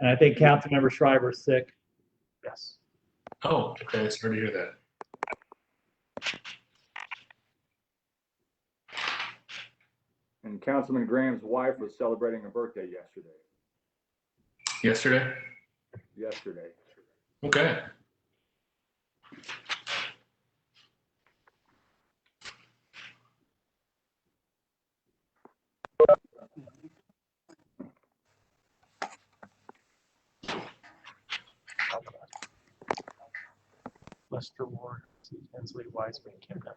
And I think Councilmember Schreiber's sick. Yes. Oh, okay. Sorry to hear that. And Councilman Graham's wife was celebrating her birthday yesterday. Yesterday? Okay. Lester Ward, Hensley, Wiseman, Kimna.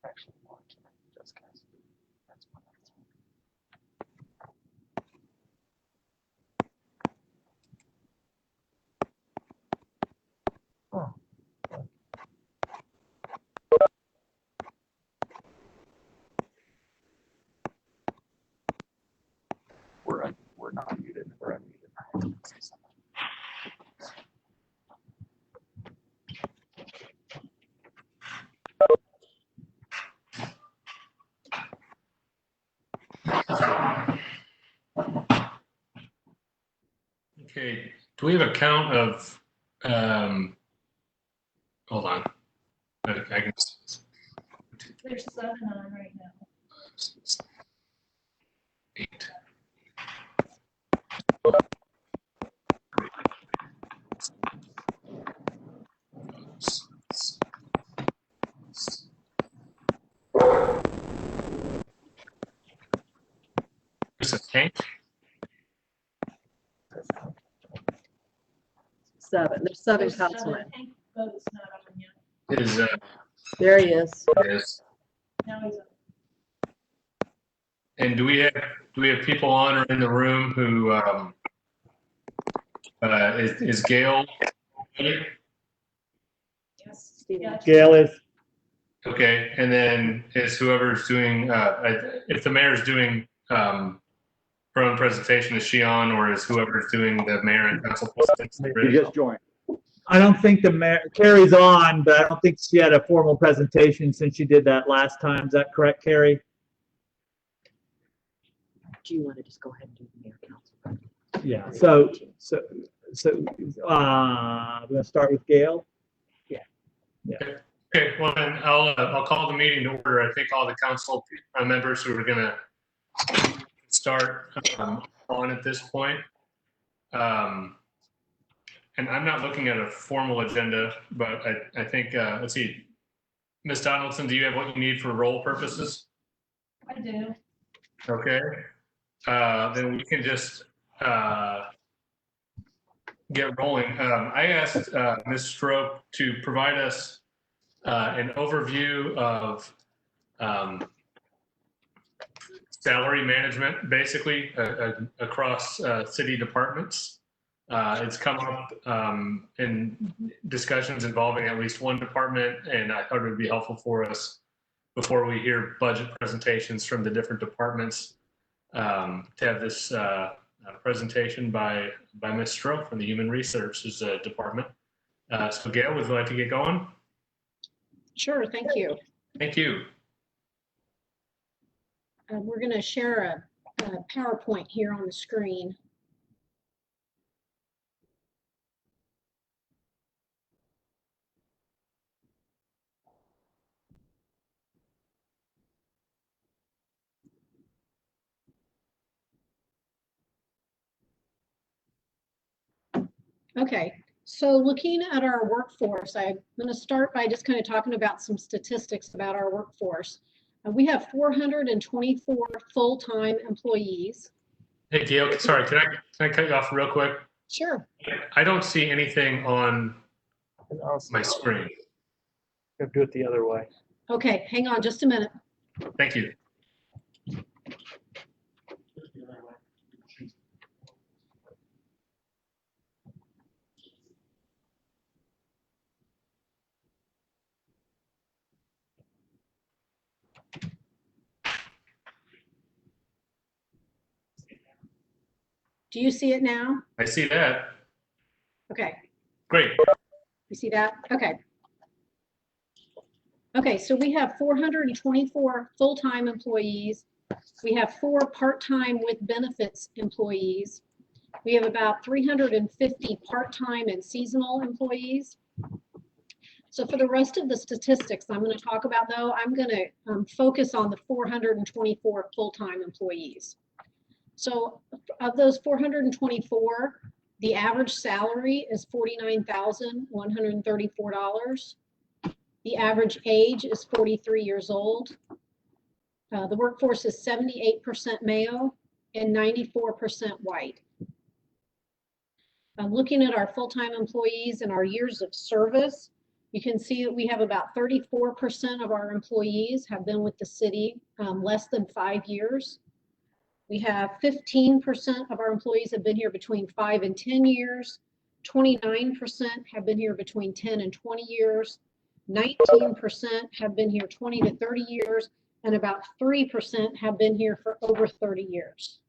Actually, one, just guys. That's one. Oh. We're not muted. We're unmuted. Okay. Do we have a count of, hold on. I can. There's 7 on right now. 8. There's a tank. 7. There's 7 There's 7. councilmen. Hank Boat's not on yet. Is There he is. yes. Now he's on. And do we have people on or in the room who is Gail? Yes. Stephen. Gail is. Okay, and then is whoever's doing if the mayor's doing her own presentation, is she on, or is whoever's doing the mayor and council presentation? He just joined. I don't think the mayor, Carrie's on, but I don't think she had a formal presentation since she did that last time. Is that correct, Carrie? Do you want to just go ahead and do the mayor council? Yeah. So we're gonna start with Gail. Okay, well then I'll call the meeting to order. I think all the council members who are gonna start on at this point. And I'm not looking at a formal agenda, but I think let's see, Ms. Donaldson, do you have what you need for roll purposes? I do. Okay, then we can just get rolling. I asked Ms. Strope to provide us an overview of salary management, basically across city departments. It's come up in discussions involving at least one department, and I thought it would be helpful for us before we hear budget presentations from the different departments to have this presentation by Ms. Stroke from the Human Resources Department. So Gail, would you like to get going? Sure, thank you. Thank you. We're going to share a PowerPoint here on the screen. Okay, so looking at our workforce, I'm going to start by just kind of talking about some statistics about our workforce. We have 424 full-time employees. Hey Gail, sorry, can I cut you off real quick? Sure. I don't see anything on my screen. Do it the other way. Okay, hang on just a minute. Thank you. Do you see it now? I see that. Okay, Great. you see that? Okay. Okay, so we have 424 full-time employees. We have 4 part-time with benefits employees. We have about 350 part-time and seasonal employees. So for the rest of the statistics I'm going to talk about, though, I'm going to focus on the 424 full-time employees. So of those 424, the average salary is $49,134. The average age is 43 years old. The workforce is 78% male and 94% white. Looking at our full-time employees and our years of service, you can see that we have about 34% of our employees have been with the city less than 5 years. We have 15% of our employees have been here between 5 and 10 years. 29% have been here between 10 and 20 years. 19% have been here 20 to 30 years, and about 3% have been here for over 30 years.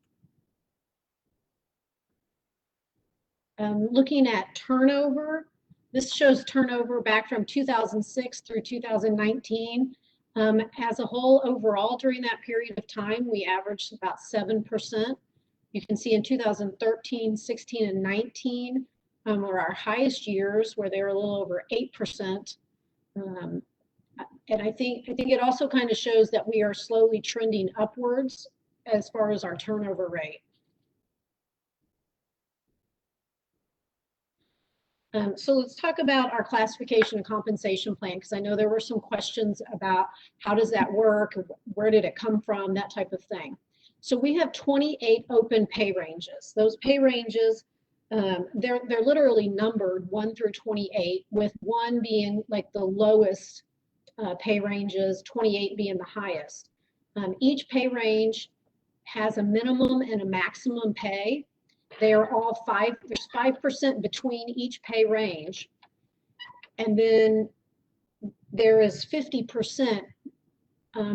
Looking at turnover, this shows turnover back from 2006 through 2019. As a whole, overall, during that period of time, we averaged about 7%. You can see in 2013, 16, and 19 were our highest years, where they were a little over 8%. And I think it also kind of shows that we are slowly trending upwards as far as our turnover rate. So let's talk about our classification and compensation plan, because I know there were some questions about how does that work, where did it come from, that type of thing. So we have 28 open pay ranges. Those pay ranges, they're literally numbered 1 through 28, with 1 being like the lowest pay ranges, 28 being the highest. Each pay range has a minimum and a maximum pay. They are all there's 5% between each pay range. And then there is 50%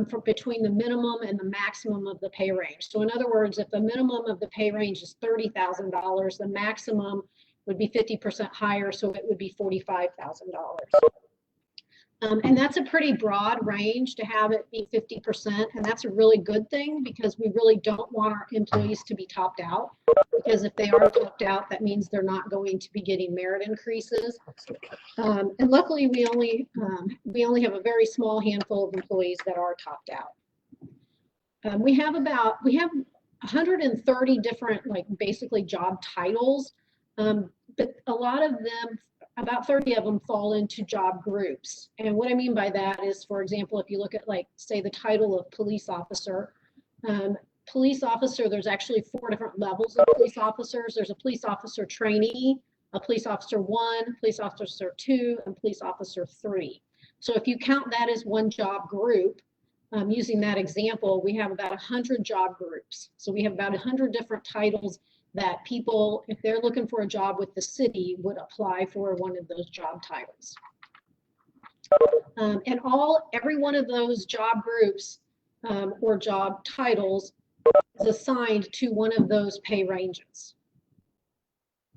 for between the minimum and the maximum of the pay range. So in other words, if the minimum of the pay range is $30,000, the maximum would be 50% higher, so it would be $45,000. And that's a pretty broad range to have it be 50%, and that's a really good thing, because we really don't want our employees to be topped out, because if they are topped out, that means they're not going to be getting merit increases. And luckily, we only have a very small handful of employees that are topped out. We have 130 different, like, basically job titles, but a lot of them, about 30 of them, fall into job groups. And what I mean by that is, for example, if you look at, like, say, the title of police officer, there's actually 4 different levels of police officers. There's a police officer trainee, a police officer 1, police officer 2, and police officer 3. So if you count that as one job group, using that example, we have about 100 job groups. So we have about 100 different titles that people, if they're looking for a job with the city, would apply for one of those job titles. And every one of those job groups or job titles is assigned to one of those pay ranges.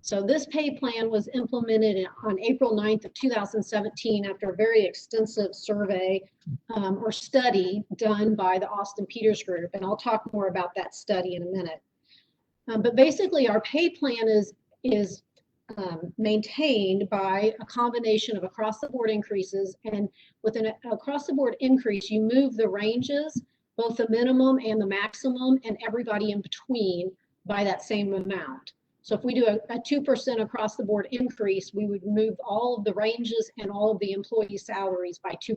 So this pay plan was implemented on April 9th of 2017 after a very extensive survey or study done by the Austin Peters Group. And I'll talk more about that study in a minute. But basically, our pay plan is maintained by a combination of across-the-board increases. And with an across-the-board increase, you move the ranges, both the minimum and the maximum, and everybody in between by that same amount. So if we do a 2% across-the-board increase, we would move all of the ranges and all of the employee salaries by 2%.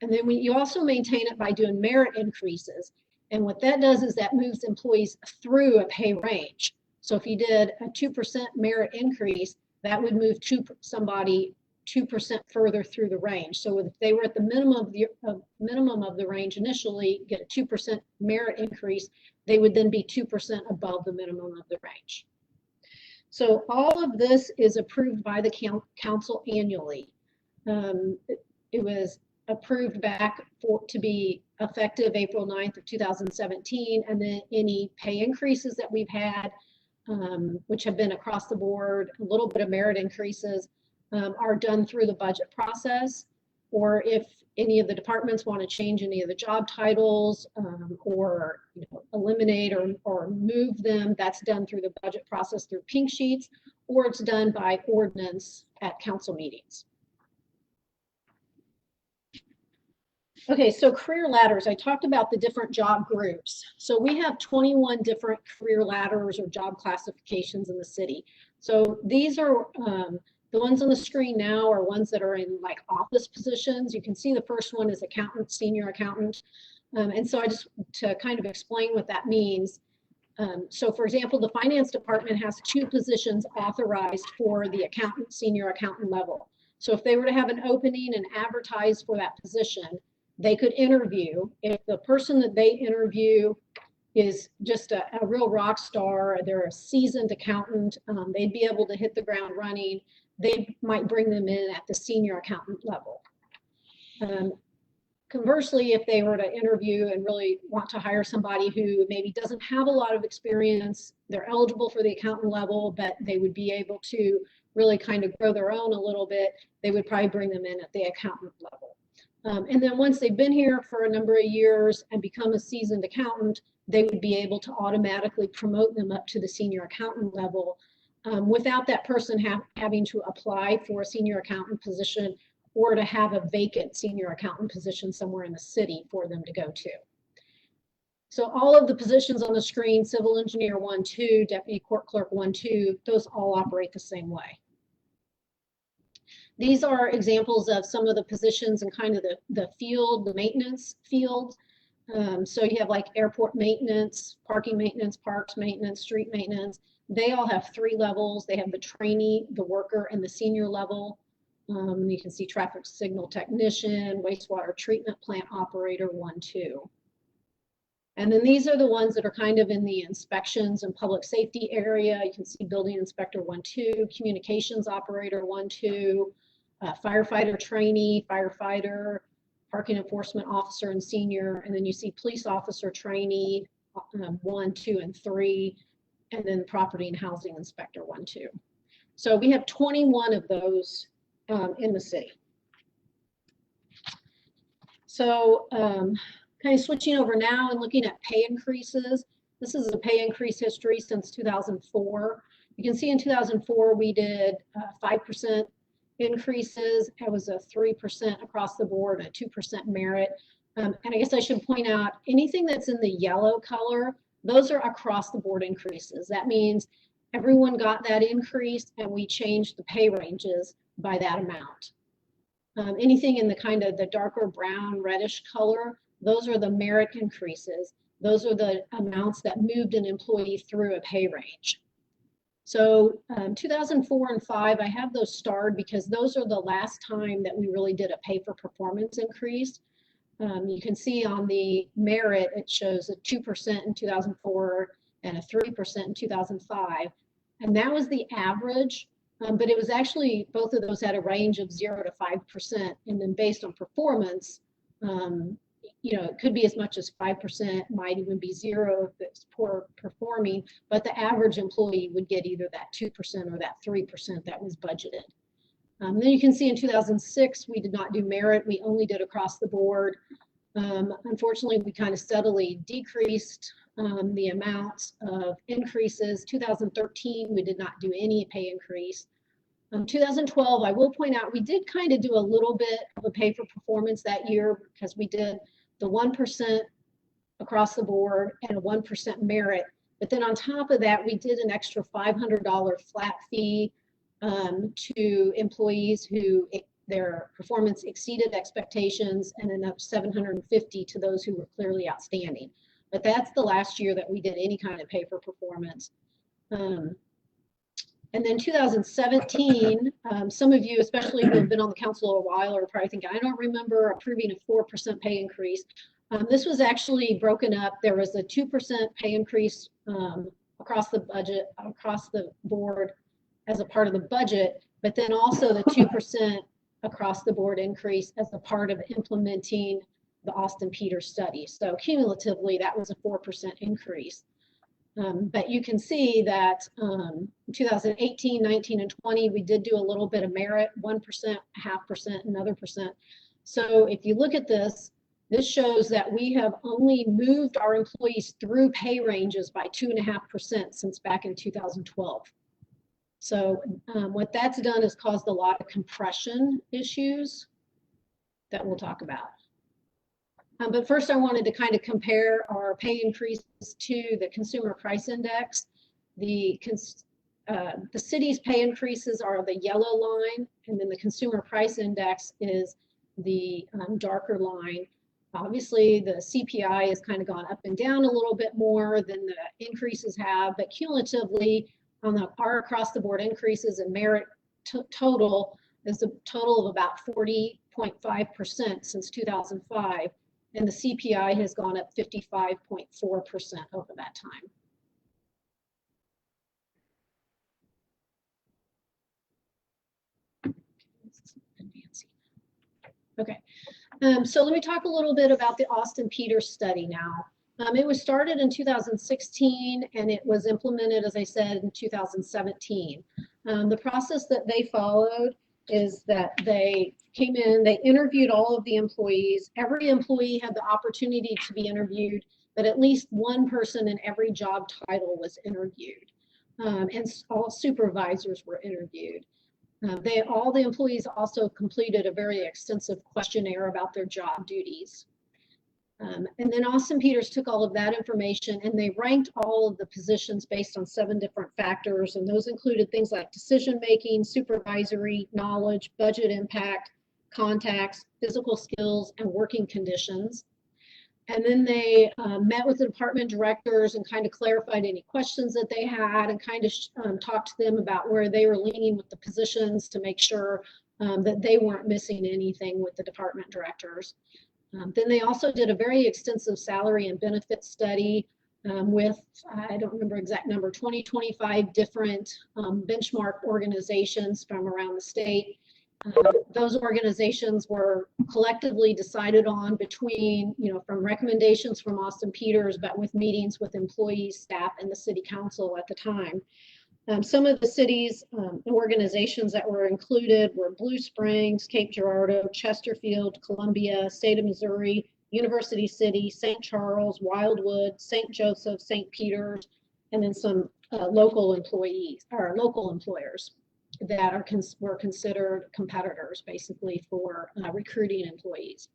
And then you also maintain it by doing merit increases. And what that does is that moves employees through a pay range. So if you did a 2% merit increase, that would move somebody 2% further through the range. So if they were at the minimum of the range initially, get a 2% merit increase, they would then be 2% above the minimum of the range. So all of this is approved by the council annually. It was approved back to be effective April 9th of 2017, and then any pay increases that we've had, which have been across the board, a little bit of merit increases, are done through the budget process. Or if any of the departments want to change any of the job titles, or eliminate or move them, that's done through the budget process through pink sheets, or it's done by ordinance at council meetings. Okay, so career ladders, I talked about the different job groups. So we have 21 different career ladders or job classifications in the city. So these are the ones on the screen now are ones that are in like office positions. You can see the first one is accountant, senior accountant. And so I just, to kind of explain what that means. So for example, the finance department has 2 positions authorized for the accountant, senior accountant level. So if they were to have an opening and advertise for that position, they could interview. If the person that they interview is just a real rock star, they're a seasoned accountant, they'd be able to hit the ground running. They might bring them in at the senior accountant level. Conversely, if they were to interview and really want to hire somebody who maybe doesn't have a lot of experience, they're eligible for the accountant level, but they would be able to really kind of grow their own a little bit, they would probably bring them in at the accountant level. And then once they've been here for a number of years and become a seasoned accountant, they would be able to automatically promote them up to the senior accountant level without that person having to apply for a senior accountant position or to have a vacant senior accountant position somewhere in the city for them to go to. So all of the positions on the screen, civil engineer 1, 2, deputy court clerk 1, 2, those all operate the same way. These are examples of some of the positions and kind of the field, the maintenance field. So you have like airport maintenance, parking maintenance, parks maintenance, street maintenance. They all have 3 levels. They have the trainee, the worker, and the senior level. You can see traffic signal technician, wastewater treatment plant operator 1, 2. And then these are the ones that are kind of in the inspections and public safety area. You can see building inspector 1, 2, communications operator 1, 2, firefighter trainee, firefighter, parking enforcement officer and senior. And then you see police officer trainee 1, 2, and 3, and then property and housing inspector 1, 2. So we have 21 of those in the city. So kind of switching over now and looking at pay increases. This is a pay increase history since 2004. You can see in 2004 we did 5% increases. It was a 3% across the board, a 2% merit. And I guess I should point out anything that's in the yellow color, those are across the board increases. That means everyone got that increase and we changed the pay ranges by that amount. Anything in the kind of the darker brown reddish color, those are the merit increases. Those are the amounts that moved an employee through a pay range. So 2004 and 5, I have those starred because those are the last time that we really did a pay for performance increase. You can see on the merit, it shows a 2% in 2004 and a 3% in 2005. And that was the average, but it was actually, both of those had a range of 0 to 5%. And then based on performance, you know, it could be as much as 5%, might even be 0 if it's poor performing, but the average employee would get either that 2% or that 3% that was budgeted. Then you can see in 2006, we did not do merit. We only did across the board. Unfortunately, we kind of steadily decreased the amounts of increases. 2013, we did not do any pay increase. 2012, I will point out, we did kind of do a little bit of a pay for performance that year because we did the 1% across the board and a 1% merit. But then on top of that, we did an extra $500 flat fee to employees who their performance exceeded expectations, and then up $750 to those who were clearly outstanding. But that's the last year that we did any kind of pay for performance. And then 2017, some of you, especially who have been on the council a while, are probably thinking, I don't remember approving a 4% pay increase. This was actually broken up. There was a 2% pay increase across the budget, across the board as a part of the budget, but then also the 2% across the board increase as a part of implementing the Austin Peters study. So cumulatively, that was a 4% increase. But you can see that 2018, 19, and 20, we did do a little bit of merit, 1%, 0.5%, another percent. So if you look at this, this shows that we have only moved our employees through pay ranges by 2.5% since back in 2012. So what that's done is caused a lot of compression issues that we'll talk about. But first, I wanted to kind of compare our pay increases to the Consumer Price Index. The city's pay increases are the yellow line, and then the Consumer Price Index is the darker line. Obviously, the CPI has kind of gone up and down a little bit more than the increases have, but cumulatively, on our across-the-board increases in merit total is a total of about 40.5% since 2005. And the CPI has gone up 55.4% over that time. Okay, so let me talk a little bit about the Austin Peters study now. It was started in 2016 and it was implemented, as I said, in 2017. The process that they followed is that they came in, they interviewed all of the employees. Every employee had the opportunity to be interviewed, but at least one person in every job title was interviewed. And all supervisors were interviewed. All the employees also completed a very extensive questionnaire about their job duties. And then Austin Peters took all of that information and they ranked all of the positions based on 7 different factors. And those included things like decision-making, supervisory, knowledge, budget impact, contacts, physical skills, and working conditions. And then they met with the department directors and kind of clarified any questions that they had and kind of talked to them about where they were leaning with the positions to make sure that they weren't missing anything with the department directors. Then they also did a very extensive salary and benefit study with, I don't remember exact number, 25 different benchmark organizations from around the state. Those organizations were collectively decided on between, from recommendations from Austin Peters, but with meetings with employees, staff, and the city council at the time. Some of the cities organizations that were included were Blue Springs, Cape Girardeau, Chesterfield, Columbia, State of Missouri, University City, St. Charles, Wildwood, St. Joseph, St. Peters, and then some local employees or local employers that were considered competitors basically for recruiting employees.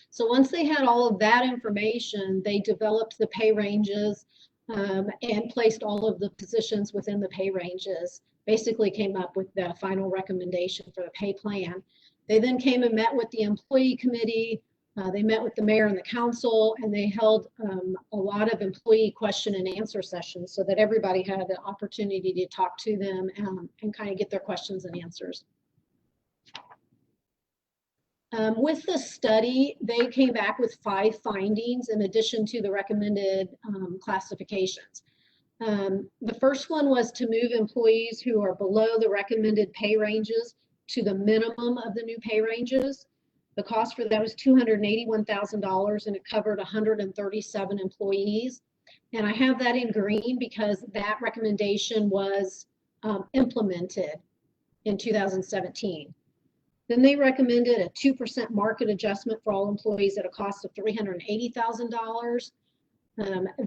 So once they had all of that information, they developed the pay ranges and placed all of the positions within the pay ranges, basically came up with the final recommendation for the pay plan. They then came and met with the employee committee, they met with the mayor and the council, and they held a lot of employee question and answer sessions so that everybody had the opportunity to talk to them and kind of get their questions and answers. With the study, they came back with 5 findings in addition to the recommended classifications. The first one was to move employees who are below the recommended pay ranges to the minimum of the new pay ranges. The cost for that was $281,000 and it covered 137 employees. And I have that in green because that recommendation was implemented in 2017. Then they recommended a 2% market adjustment for all employees at a cost of $380,000.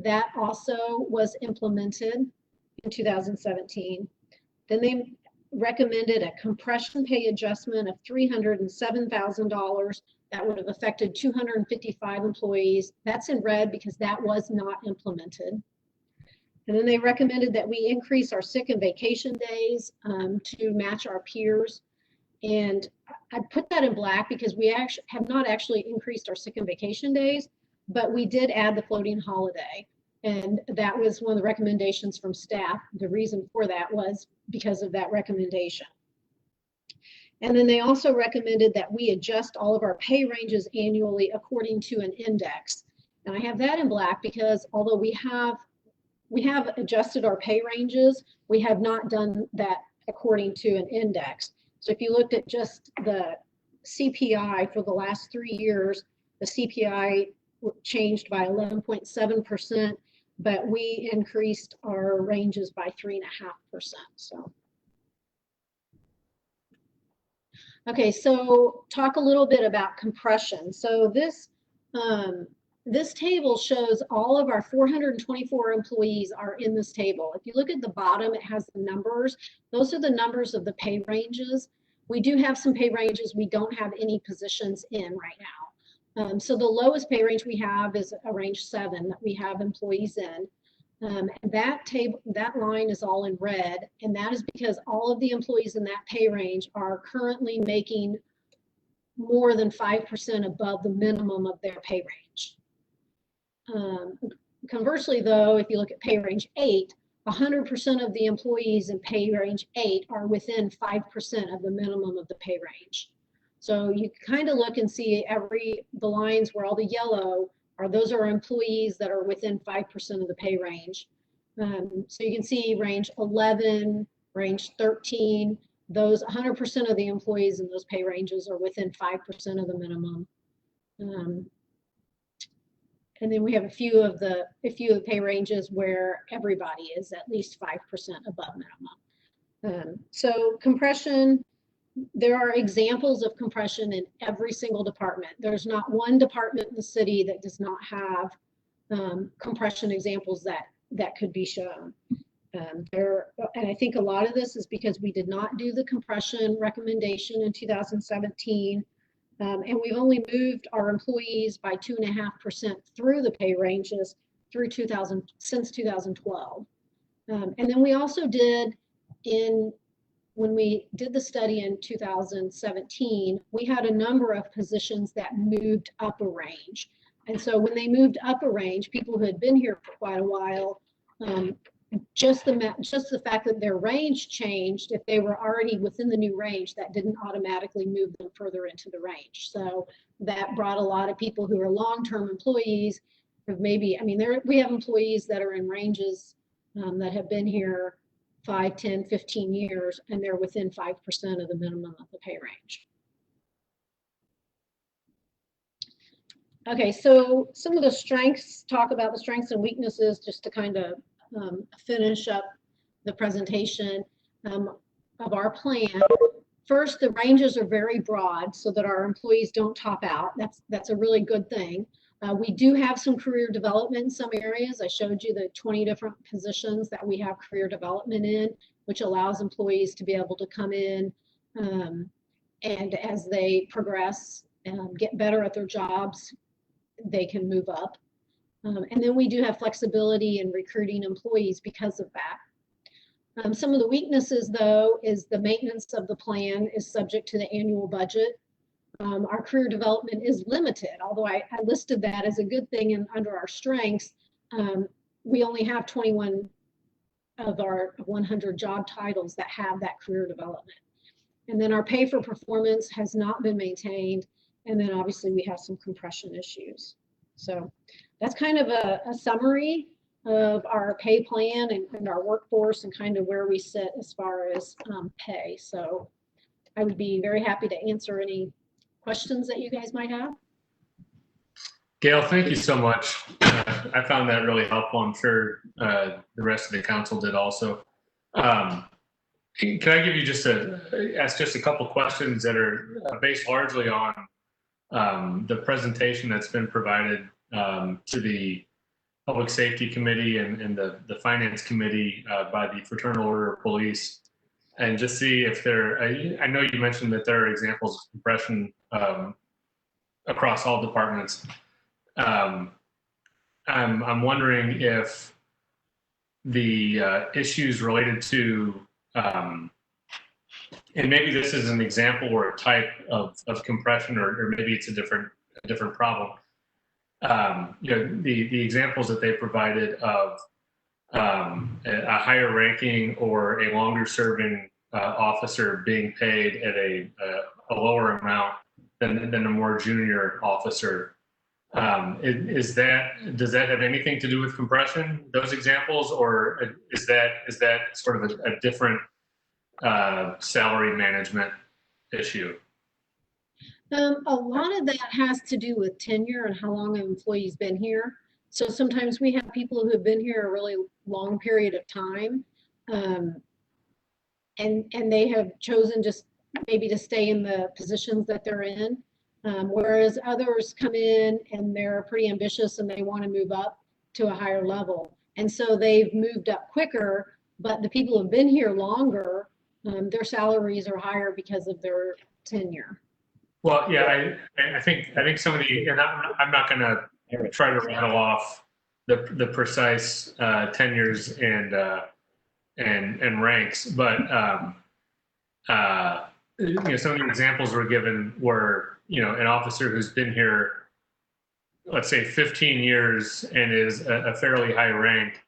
That also was implemented in 2017. Then they recommended a compression pay adjustment of $307,000 that would have affected 255 employees. That's in red because that was not implemented. And then they recommended that we increase our sick and vacation days to match our peers. And I put that in black because we have not actually increased our sick and vacation days, but we did add the floating holiday. And that was one of the recommendations from staff. The reason for that was because of that recommendation. And then they also recommended that we adjust all of our pay ranges annually according to an index. And I have that in black because although we have adjusted our pay ranges, we have not done that according to an index. So if you looked at just the CPI for the last 3 years, the CPI changed by 11.7%, but we increased our ranges by 3.5%. So. Okay, so talk a little bit about compression. So this table shows all of our 424 employees are in this table. If you look at the bottom, it has the numbers. Those are the numbers of the pay ranges. We do have some pay ranges we don't have any positions in right now. So the lowest pay range we have is a range 7 that we have employees in. And that line is all in red, and that is because all of the employees in that pay range are currently making more than 5% above the minimum of their pay range. Conversely, though, if you look at pay range 8, 100% of the employees in pay range 8 are within 5% of the minimum of the pay range. So you kind of look and see the lines where all the yellow those are employees that are within 5% of the pay range. So you can see range 11, range 13, those 100% of the employees in those pay ranges are within 5% of the minimum. And then we have a few of the pay ranges where everybody is at least 5% above minimum. So compression, there are examples of compression in every single department. There's not one department in the city that does not have compression examples that could be shown. And I think a lot of this is because we did not do the compression recommendation in 2017. And we've only moved our employees by 2.5% through the pay ranges since 2012. And then we also did when we did the study in 2017, we had a number of positions that moved up a range. And so when they moved up a range, people who had been here for quite a while, just the fact that their range changed, if they were already within the new range, that didn't automatically move them further into the range. So that brought a lot of people who are long-term employees, we have employees that are in ranges that have been here 5, 10, 15 years, and they're within 5% of the minimum of the pay range. Okay, so some of the strengths, talk about the strengths and weaknesses just to kind of finish up the presentation of our plan. First, the ranges are very broad so that our employees don't top out. That's a really good thing. We do have some career development in some areas. I showed you the 20 different positions that we have career development in, which allows employees to be able to come in and as they progress and get better at their jobs, they can move up. And then we do have flexibility in recruiting employees because of that. Some of the weaknesses, though, is the maintenance of the plan is subject to the annual budget. Our career development is limited, although I listed that as a good thing, and under our strengths, we only have 21 of our 100 job titles that have that career development. And then our pay for performance has not been maintained, and then obviously we have some compression issues. So that's kind of a summary of our pay plan and our workforce and kind of where we sit as far as pay. So I would be very happy to answer any questions that you guys might have. Gail, thank you so much. I found that really helpful. I'm sure the rest of the council did also. Can I give you ask just a couple questions that are based largely on the presentation that's been provided to the Public Safety Committee and the Finance Committee by the Fraternal Order of Police, and just see if I know you mentioned that there are examples of compression across all departments. I'm wondering if the issues related to, and maybe this is an example or a type of compression, or maybe it's a different problem. the examples that they provided of a higher ranking or a longer serving officer being paid at a lower amount than a more junior officer. Does that have anything to do with compression, those examples, or is that sort of a different salary management issue? A lot of that has to do with tenure and how long an employee's been here. So sometimes we have people who have been here a really long period of time. And they have chosen just maybe to stay in the positions that they're in. Whereas others come in and they're pretty ambitious and they want to move up to a higher level. And so they've moved up quicker, but the people who've been here longer, their salaries are higher because of their tenure. Well, yeah, I think some of the, and I'm not going to try to rattle off the precise tenures and ranks, but some of the examples were given were, an officer who's been here, let's say 15 years and is a fairly high rank,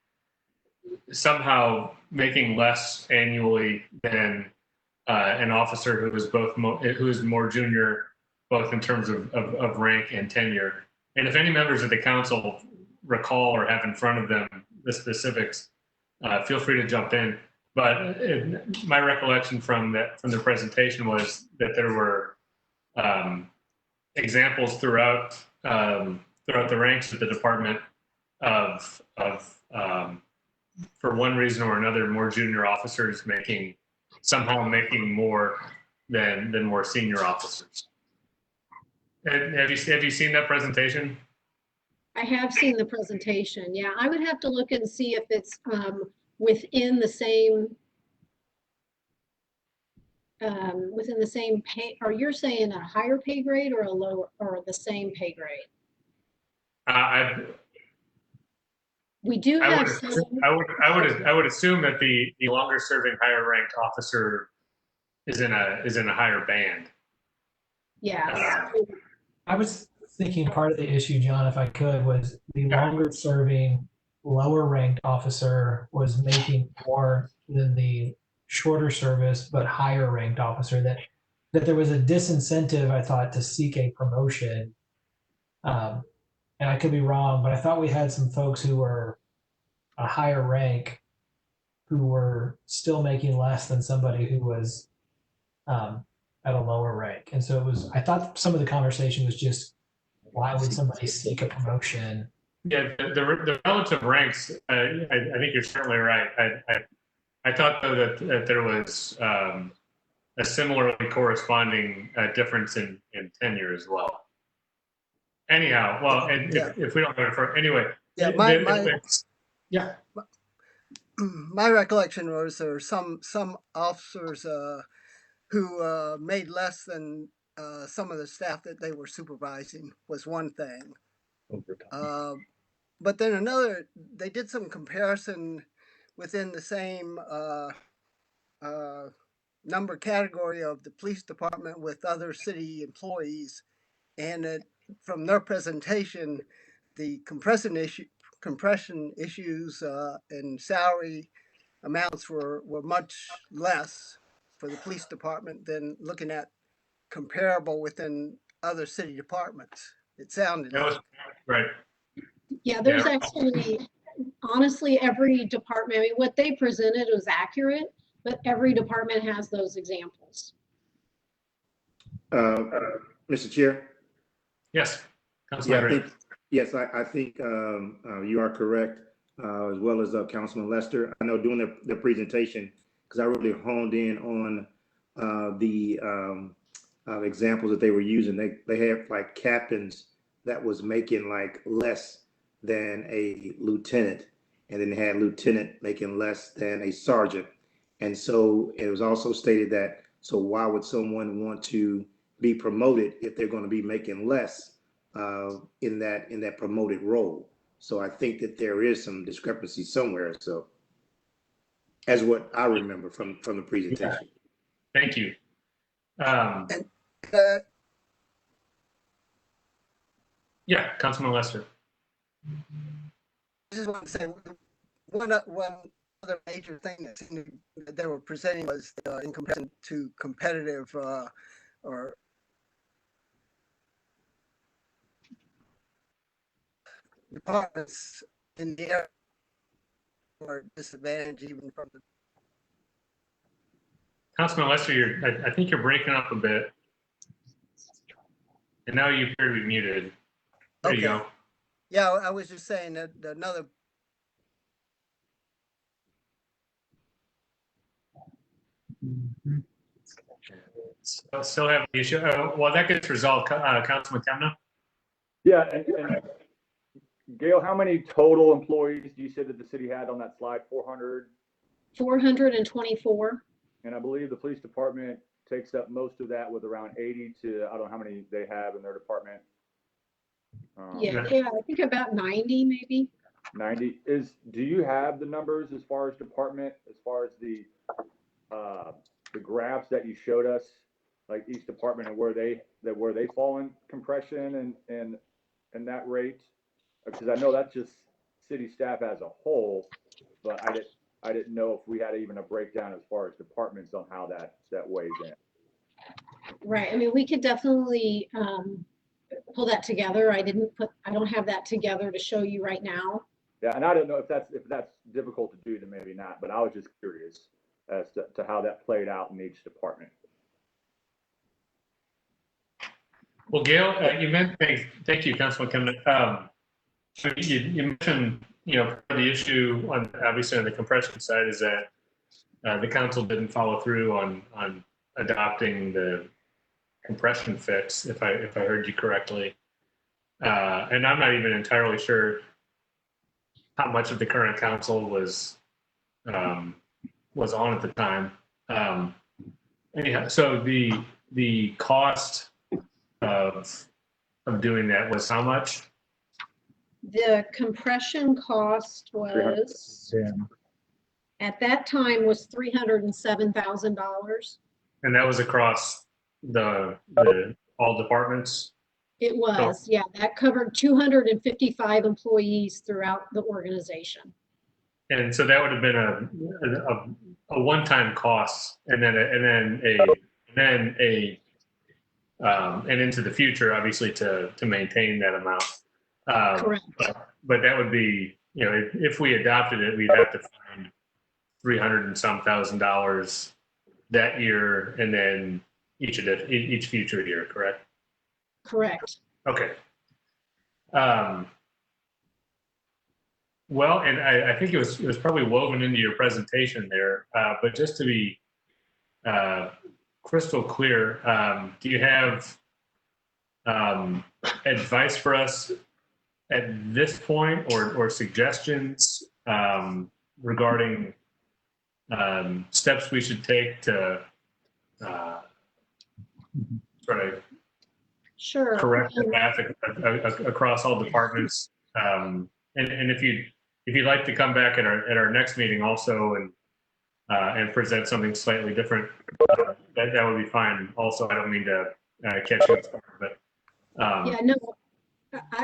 somehow making less annually than an officer who is who is more junior, both in terms of rank and tenure. And if any members of the council recall or have in front of them the specifics, feel free to jump in. But my recollection from the presentation was that there were examples throughout the ranks of the department of for one reason or another, more junior officers somehow making more than more senior officers. And have you seen that presentation? I have seen the presentation. Yeah, I would have to look and see if it's within the same pay. Are you saying a higher pay grade or a lower or the same pay grade? We do have some. I would assume that the longer serving, higher ranked officer is in a higher band. Yeah. I was thinking part of the issue, John, if I could, was the longer serving, lower ranked officer was making more than the shorter service but higher ranked officer, that there was a disincentive, I thought, to seek a promotion. And I could be wrong, but I thought we had some folks who were a higher rank who were still making less than somebody who was at a lower rank. And so I thought some of the conversation was just, why would somebody seek a promotion? Yeah, the relative ranks, I think you're certainly right. I thought though that there was a similarly corresponding difference in tenure as well. Anyhow, well, if we don't go for anyway. Yeah, my recollection was there were some officers who made less than some of the staff that they were supervising, was one thing. But then another, they did some comparison within the same number category of the police department with other city employees, and from their presentation, the compression issues and salary amounts were much less for the police department than looking at comparable within other city departments. It sounded like. Right. Yeah, there's actually, honestly, every department, I mean, what they presented was accurate, but every department has those examples. Mr. Chair? Yes. Yeah, I think you are correct, as well as Councilman Lester. I know during the presentation, because I really honed in on the examples that they were using. They had like captains that was making like less than a lieutenant, and then they had lieutenant making less than a sergeant. And so it was also stated that, so why would someone want to be promoted if they're going to be making less in that promoted role? So I think that there is some discrepancy somewhere. So as what I remember from the presentation. Thank you. Yeah, Councilman Lester. I just want to say, one other major thing that they were presenting was in comparison to competitive or departments in the area or disadvantage even from the. Councilman Lester, I think you're breaking up a bit. And now you appear to be muted. There you go. Yeah, I was just saying that another. Still have the issue. Well, that gets resolved. Councilman Temna? Yeah, and Gail, how many total employees do you say that the city had on that slide? 400? 424. And I believe the police department takes up most of that with around 80 to, I don't know how many they have in their department. Yeah, I think about 90 maybe. 90 do you have the numbers as far as department, as far as the graphs that you showed us, like each department and where they fall in compression and that rate? Because I know that's just city staff as a whole, but I didn't know if we had even a breakdown as far as departments on how that weighs in. Right. I mean, we could definitely pull that together. I don't have that together to show you right now. Yeah, and I don't know if that's difficult to do, then maybe not, but I was just curious as to how that played out in each department. Well, Gail, thank you, Councilman Kemna. So you mentioned, part of the issue obviously on the compression side is that the council didn't follow through on adopting the compression fix, if I heard you correctly. And I'm not even entirely sure how much of the current council was on at the time. Anyhow, so the cost of doing that was how much? The compression cost was, at that time, was $307,000. And that was across the all departments? It was, yeah. That covered 255 employees throughout the organization. And so that would have been a one-time cost, and into the future, obviously, to maintain that amount. Correct. But that would be, if we adopted it, we'd have to find $300 and some thousand that year, and then each future year, correct? Correct. Okay. Well, and I think it was probably woven into your presentation there, but just to be crystal clear, do you have advice for us at this point, or suggestions regarding steps we should take to sort of correct the path across all departments? And if you'd like to come back at our next meeting also and present something slightly different, that would be fine. Also, I don't mean to catch you off guard, but yeah, no,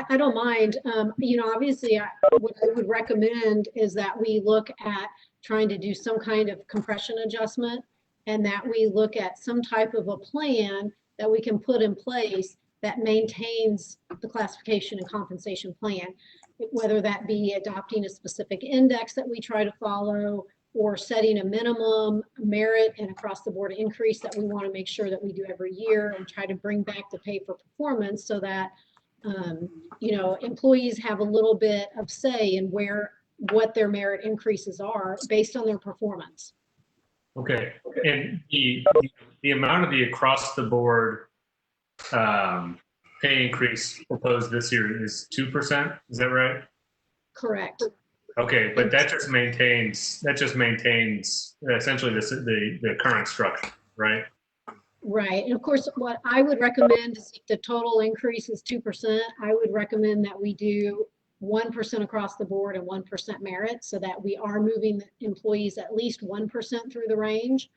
I don't mind. Obviously, what I would recommend is that we look at trying to do some kind of compression adjustment, and that we look at some type of a plan that we can put in place that maintains the classification and compensation plan, whether that be adopting a specific index that we try to follow, or setting a minimum merit and across the board increase that we want to make sure that we do every year, and try to bring back the pay for performance so that employees have a little bit of say in what their merit increases are based on their performance. Okay. And the amount of the across the board pay increase proposed this year is 2%. Is that right? Correct. Okay, but that just maintains essentially the current structure, right? Right. And of course, what I would recommend is if the total increase is 2%, I would recommend that we do 1% across the board and 1% merit, so that we are moving employees at least 1% through the range.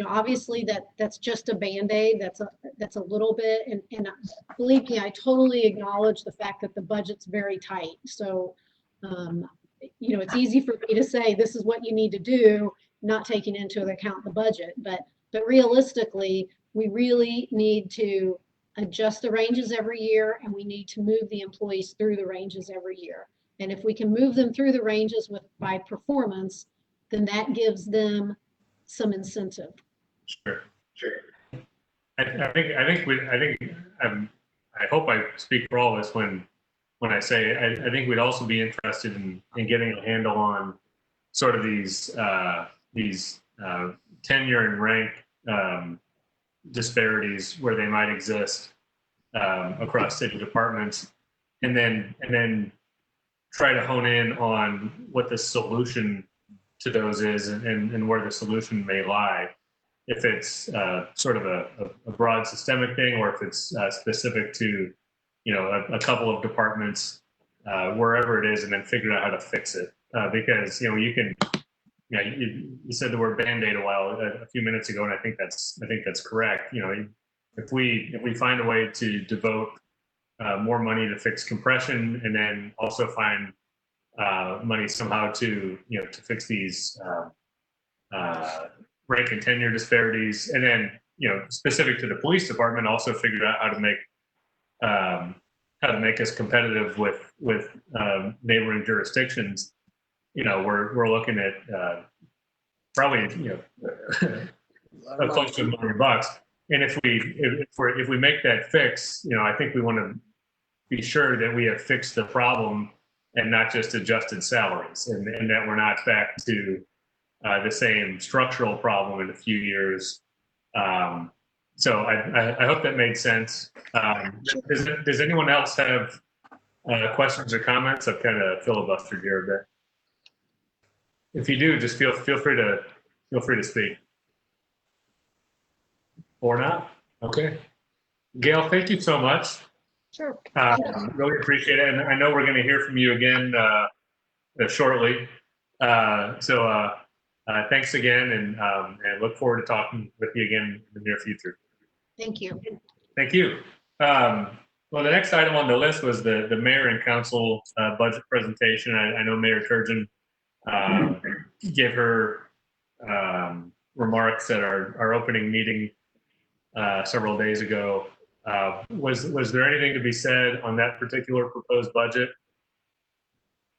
obviously that's just a Band-Aid. That's a little bit, and believe me, I totally acknowledge the fact that the budget's very tight. So, it's easy for me to say, this is what you need to do, not taking into account the budget. But realistically, we really need to adjust the ranges every year, and we need to move the employees through the ranges every year. And if we can move them through the ranges by performance, then that gives them some incentive. Sure. I hope I speak for all of us when I say I think we'd also be interested in getting a handle on sort of these tenure and rank disparities where they might exist across city departments, and then try to hone in on what the solution to those is and where the solution may lie. If it's sort of a broad systemic thing, or if it's specific to, a couple of departments, wherever it is, and then figure out how to fix it. Because, you can, you said the word Band-Aid a few minutes ago, and I think that's correct. If we find a way to devote more money to fix compression, and then also find money somehow to fix these rank and tenure disparities, and then specific to the police department, also figure out how to make us competitive with neighboring jurisdictions. We're looking at probably close to $1 million. And if we make that fix, I think we want to be sure that we have fixed the problem and not just adjusted salaries, and that we're not back to the same structural problem in a few years. So I hope that made sense. Does anyone else have questions or comments? I've kind of filibustered here a bit. If you do, just feel free to speak. Or not? Okay. Gail, thank you so much. Sure. Really appreciate it. And I know we're going to hear from you again shortly. So thanks again, and look forward to talking with you again in the near future. Thank you. Thank you. Well, the next item on the list was the mayor and council budget presentation. I know Mayor Turgeon gave her remarks at our opening meeting several days ago. Was there anything to be said on that particular proposed budget,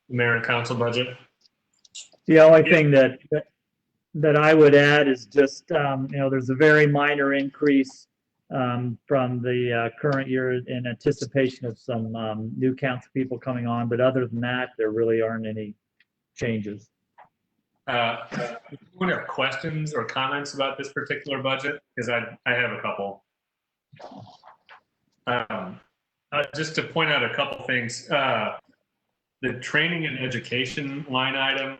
mayor and council budget? The only thing that I would add is just, there's a very minor increase from the current year in anticipation of some new council people coming on. But other than that, there really aren't any changes. Anyone have questions or comments about this particular budget? Because I have a couple. Just to point out a couple things, the training and education line item,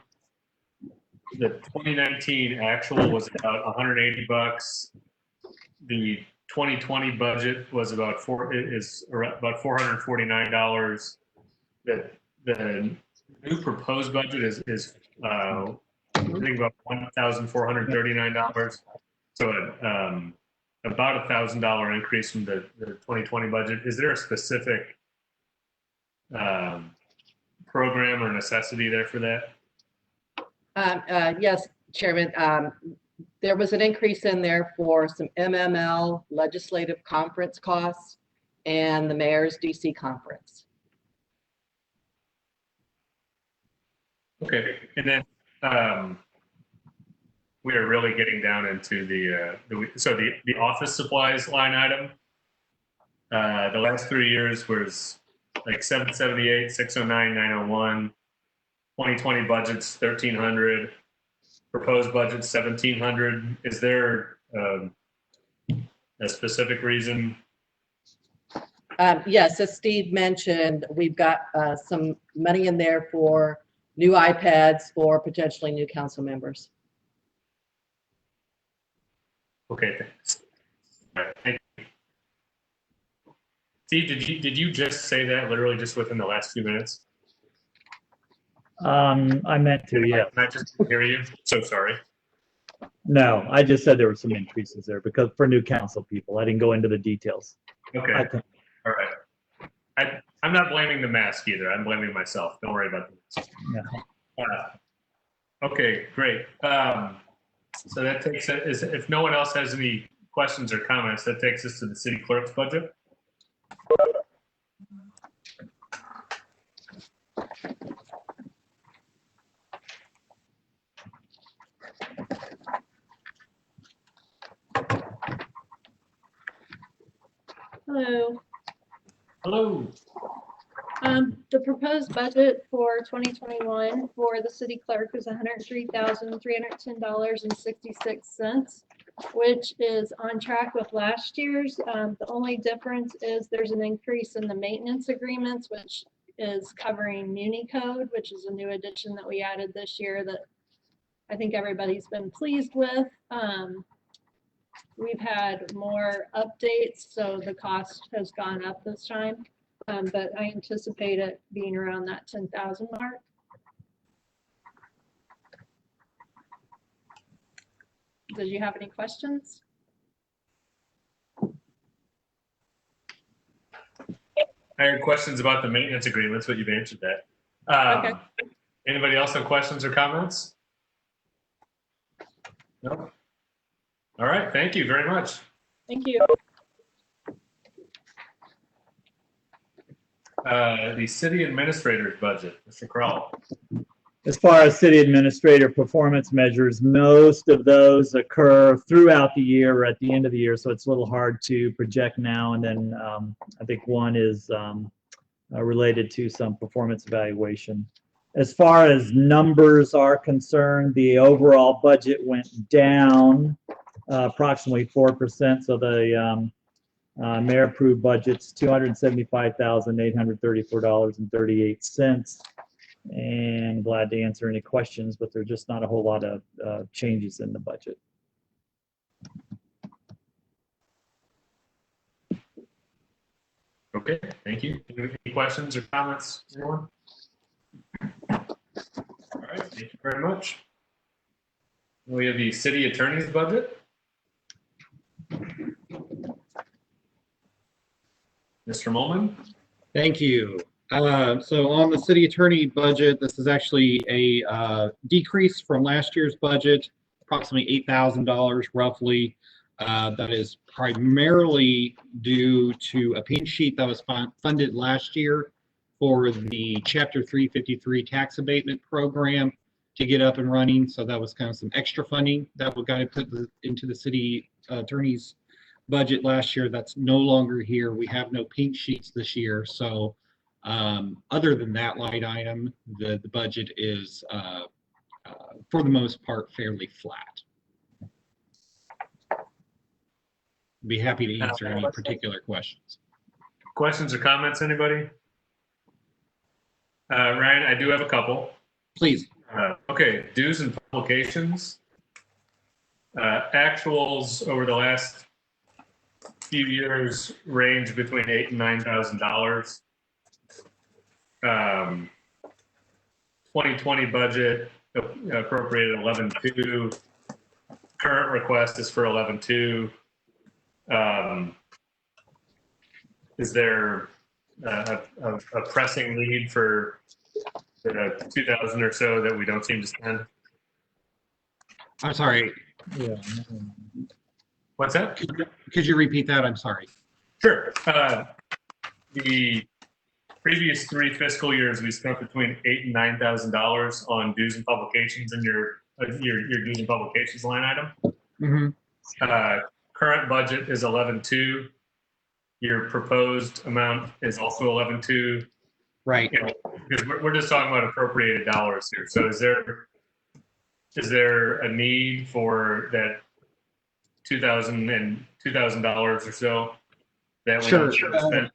the 2019 actual was about $180. The 2020 budget was about $449. The new proposed budget is I think about $1,439. So about $1,000 increase from the 2020 budget. Is there a specific program or necessity there for that? Yes, Chairman. There was an increase in there for some MML legislative conference costs and the mayor's DC conference. Okay, and then we are really getting down into the office supplies line item. The last 3 years was like 778, 609, 901. 2020 budget's 1,300. Proposed budget 1,700. Is there a specific reason? Yes, as Steve mentioned, we've got some money in there for new iPads for potentially new council members. Okay, thanks. All right, thank you. Steve, did you just say that literally just within the last few minutes? I meant to, yeah. I just hear you. So sorry. No, I just said there were some increases there because for new council people, I didn't go into the details. Okay, I think, all right. I'm not blaming the mask either. I'm blaming myself. Don't worry about the mask. Okay, great. So that takes it. If no one else has any questions or comments, that takes us to the city clerk's budget. Hello. Hello. The proposed budget for 2021 for the city clerk is $103,310.66, which is on track with last year's. The only difference is there's an increase in the maintenance agreements, which is covering Muni Code, which is a new addition that we added this year that I think everybody's been pleased with. We've had more updates, so the cost has gone up this time. But I anticipate it being around that 10,000 mark. Did you have any questions? I had questions about the maintenance agreements, but you've answered that. Okay. Anybody else have questions or comments? No? All right, thank you very much. Thank you. The city administrator's budget, Mr. Crowell. as far as city administrator performance measures, most of those occur throughout the year or at the end of the year, so it's a little hard to project now. And then I think one is related to some performance evaluation. As far as numbers are concerned, the overall budget went down approximately 4%. So the mayor approved budget's $275,834.38. And glad to answer any questions, but there's just not a whole lot of changes in the budget. Okay, thank you. Any questions or comments, anyone? All right, thank you very much. We have the city attorney's budget. Mr. Molman. Thank you. So on the city attorney budget, this is actually a decrease from last year's budget, approximately $8,000 roughly. That is primarily due to a pink sheet that was funded last year for the Chapter 353 tax abatement program to get up and running. So that was kind of some extra funding that we got to put into the city attorney's budget last year. That's no longer here. We have no pink sheets this year. So other than that light item, the budget is for the most part fairly flat. Be happy to answer any particular questions. Questions or comments, anybody? Ryan, I do have a couple. Please. Okay, dues and publications. Actuals over the last few years range between $8,000 and $9,000. 2020 budget appropriated 11.2. Current request is for 11.2. Is there a pressing need for the 2,000 or so that we don't seem to spend? I'm sorry. Yeah. What's that? Could you repeat that? I'm sorry. Sure. The previous 3 fiscal years, we spent between $8,000 and $9,000 on dues and publications in your dues and publications line item. Mm-hmm. Current budget is 11.2. Your proposed amount is also 11.2. Right. You know, because we're just talking about appropriated dollars here. So is there a need for that $2,000 or so that we Sure. spend?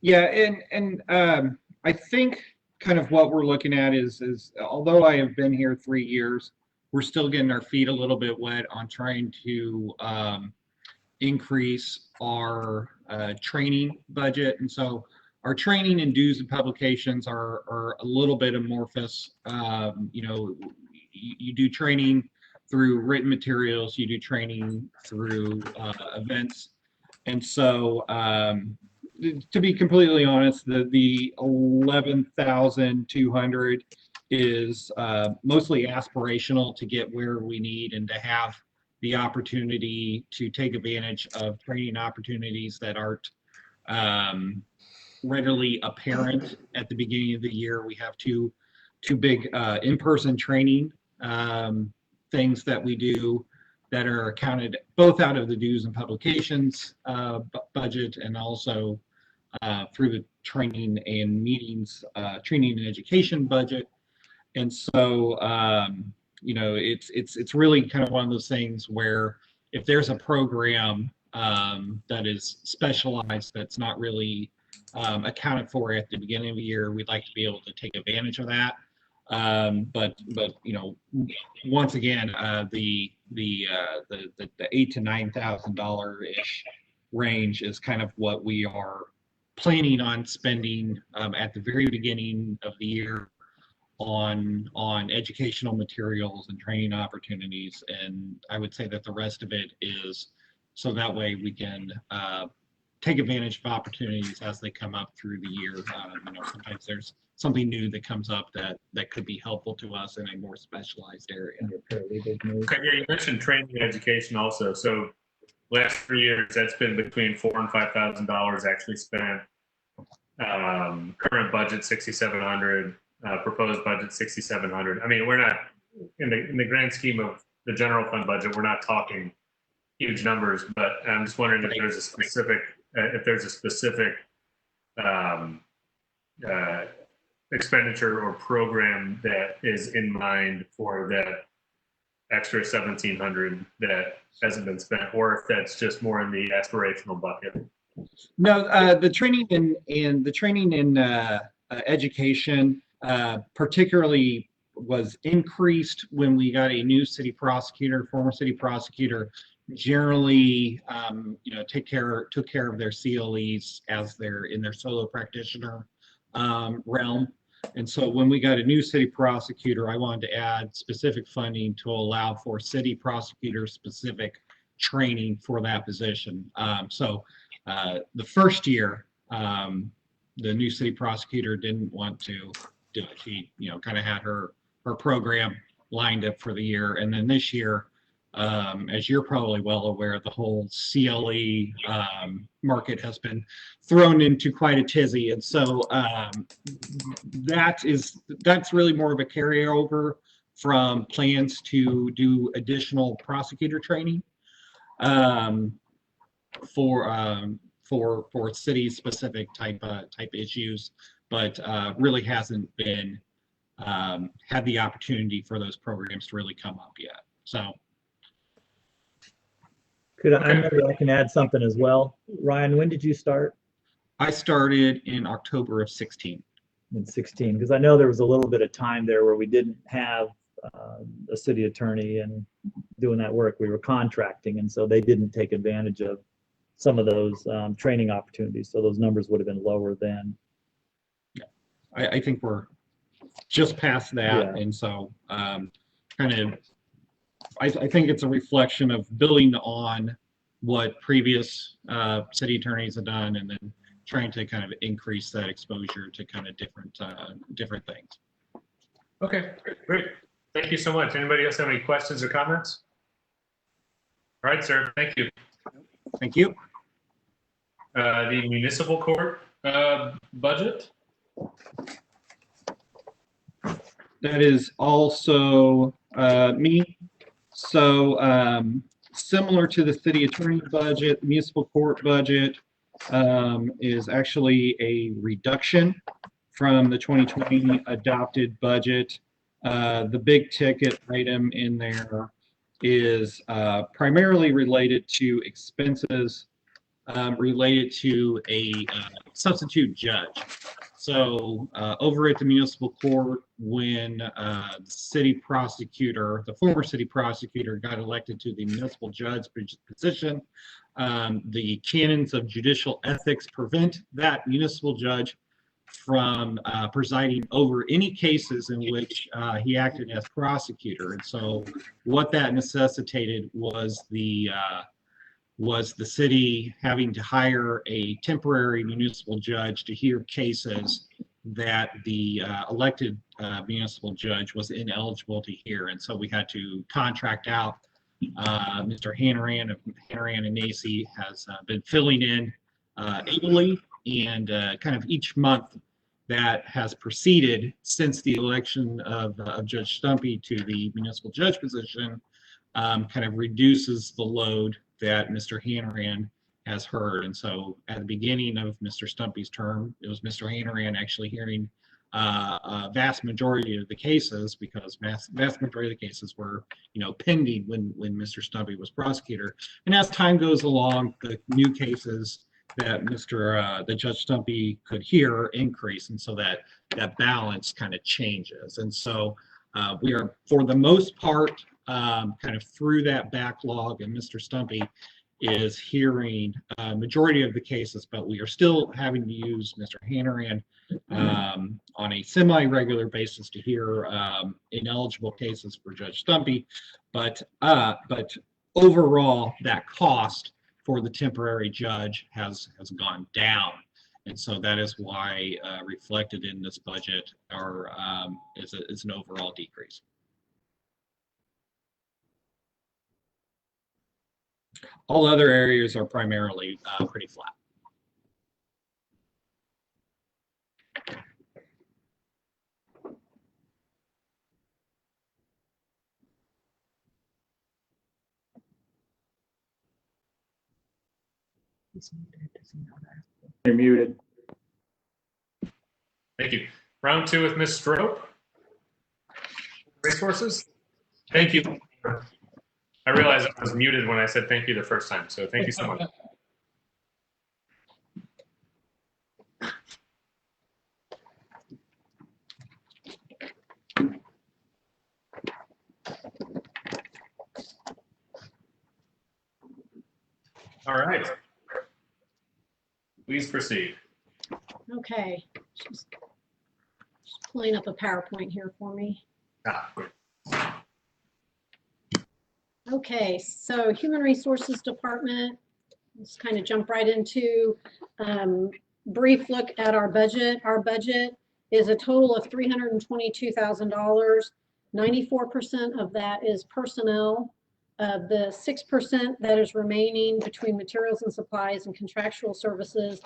Yeah, and I think kind of what we're looking at is although I have been here 3 years, we're still getting our feet a little bit wet on trying to increase our training budget. And so our training and dues and publications are a little bit amorphous. You know, you do training through written materials, you do training through events. And so, to be completely honest, the 11,200 is mostly aspirational to get where we need and to have the opportunity to take advantage of training opportunities that aren't readily apparent at the beginning of the year. We have two big in-person training things that we do that are accounted both out of the dues and publications budget and also through the training and meetings, training and education budget. And so, it's really kind of one of those things where if there's a program that is specialized, that's not really accounted for at the beginning of the year, we'd like to be able to take advantage of that. But once again, the $8,000 to $9,000 ish range is kind of what we are planning on spending at the very beginning of the year on educational materials and training opportunities. And I would say that the rest of it is so that way we can take advantage of opportunities as they come up through the year. Sometimes there's something new that comes up that could be helpful to us in a more specialized area. Okay, yeah, you mentioned training and education also. So last 3 years, that's been between $4,000 and $5,000 actually spent. Current budget $6,700, proposed budget $6,700. I mean, we're not in the grand scheme of the general fund budget, we're not talking huge numbers, but I'm just wondering if there's a specific expenditure or program that is in mind for that extra 1,700 that hasn't been spent, or if that's just more in the aspirational bucket. No, the training in education particularly was increased when we got a new city prosecutor. Former city prosecutor generally, took care of their CLEs as they're in their solo practitioner realm. And so when we got a new city prosecutor, I wanted to add specific funding to allow for city prosecutor specific training for that position. The first year, the new city prosecutor didn't want to do it. She, kind of had her program lined up for the year. And then this year, as you're probably well aware, the whole CLE market has been thrown into quite a tizzy. And so that's really more of a carryover from plans to do additional prosecutor training for city specific type issues, but really hasn't been had the opportunity for those programs to really come up yet. So. Maybe I can add something as well. Ryan, when did you start? I started in October of 16. In 16, because I know there was a little bit of time there where we didn't have a city attorney and doing that work. We were contracting, and so they didn't take advantage of some of those training opportunities. So those numbers would have been lower then. Yeah, I think we're just past that, yeah. And so I think it's a reflection of building on what previous city attorneys have done, and then trying to kind of increase that exposure to kind of different things. Okay, great. Thank you so much. Anybody else have any questions or comments? All right, sir. Thank you. Thank you. The municipal court budget. That is also me. So similar to the city attorney budget, the municipal court budget is actually a reduction from the 2020 adopted budget. The big ticket item in there is primarily related to expenses related to a substitute judge. So over at the municipal court, when the city prosecutor, the former city prosecutor, got elected to the municipal judge position, the canons of judicial ethics prevent that municipal judge from presiding over any cases in which he acted as prosecutor. And so what that necessitated was the city having to hire a temporary municipal judge to hear cases that the elected municipal judge was ineligible to hear. And so we had to contract out Mr. Hanrahan of Hanrahan and Nacy has been filling in ably, and kind of each month that has proceeded since the election of Judge Stumpy to the municipal judge position kind of reduces the load that Mr. Hanrahan has heard. And so at the beginning of Mr. Stumpy's term, it was Mr. Hanrahan actually hearing a vast majority of the cases, because vast majority of the cases were, pending when Mr. Stumpy was prosecutor. And as time goes along, the new cases that that Judge Stumpy could hear increase, and so that balance kind of changes. And so we are, for the most part, kind of through that backlog, and Mr. Stumpy is hearing majority of the cases, but we are still having to use Mr. Hanrahan on a semi-regular basis to hear ineligible cases for Judge Stumpy. But overall, that cost for the temporary judge has gone down. And so that is why reflected in this budget is an overall decrease. All other areas are primarily pretty flat. You're muted. Thank you. Round two with Ms. Strope. Resources. Thank you. I realized I was muted when I said thank you the first time, so thank you so much. All right. Please proceed. Okay. Just pulling up a PowerPoint here for me. Good. Okay, so Human Resources Department, let's kind of jump right into brief look at our budget. Our budget is a total of $322,000. 94% of that is personnel. The 6% that is remaining between materials and supplies and contractual services,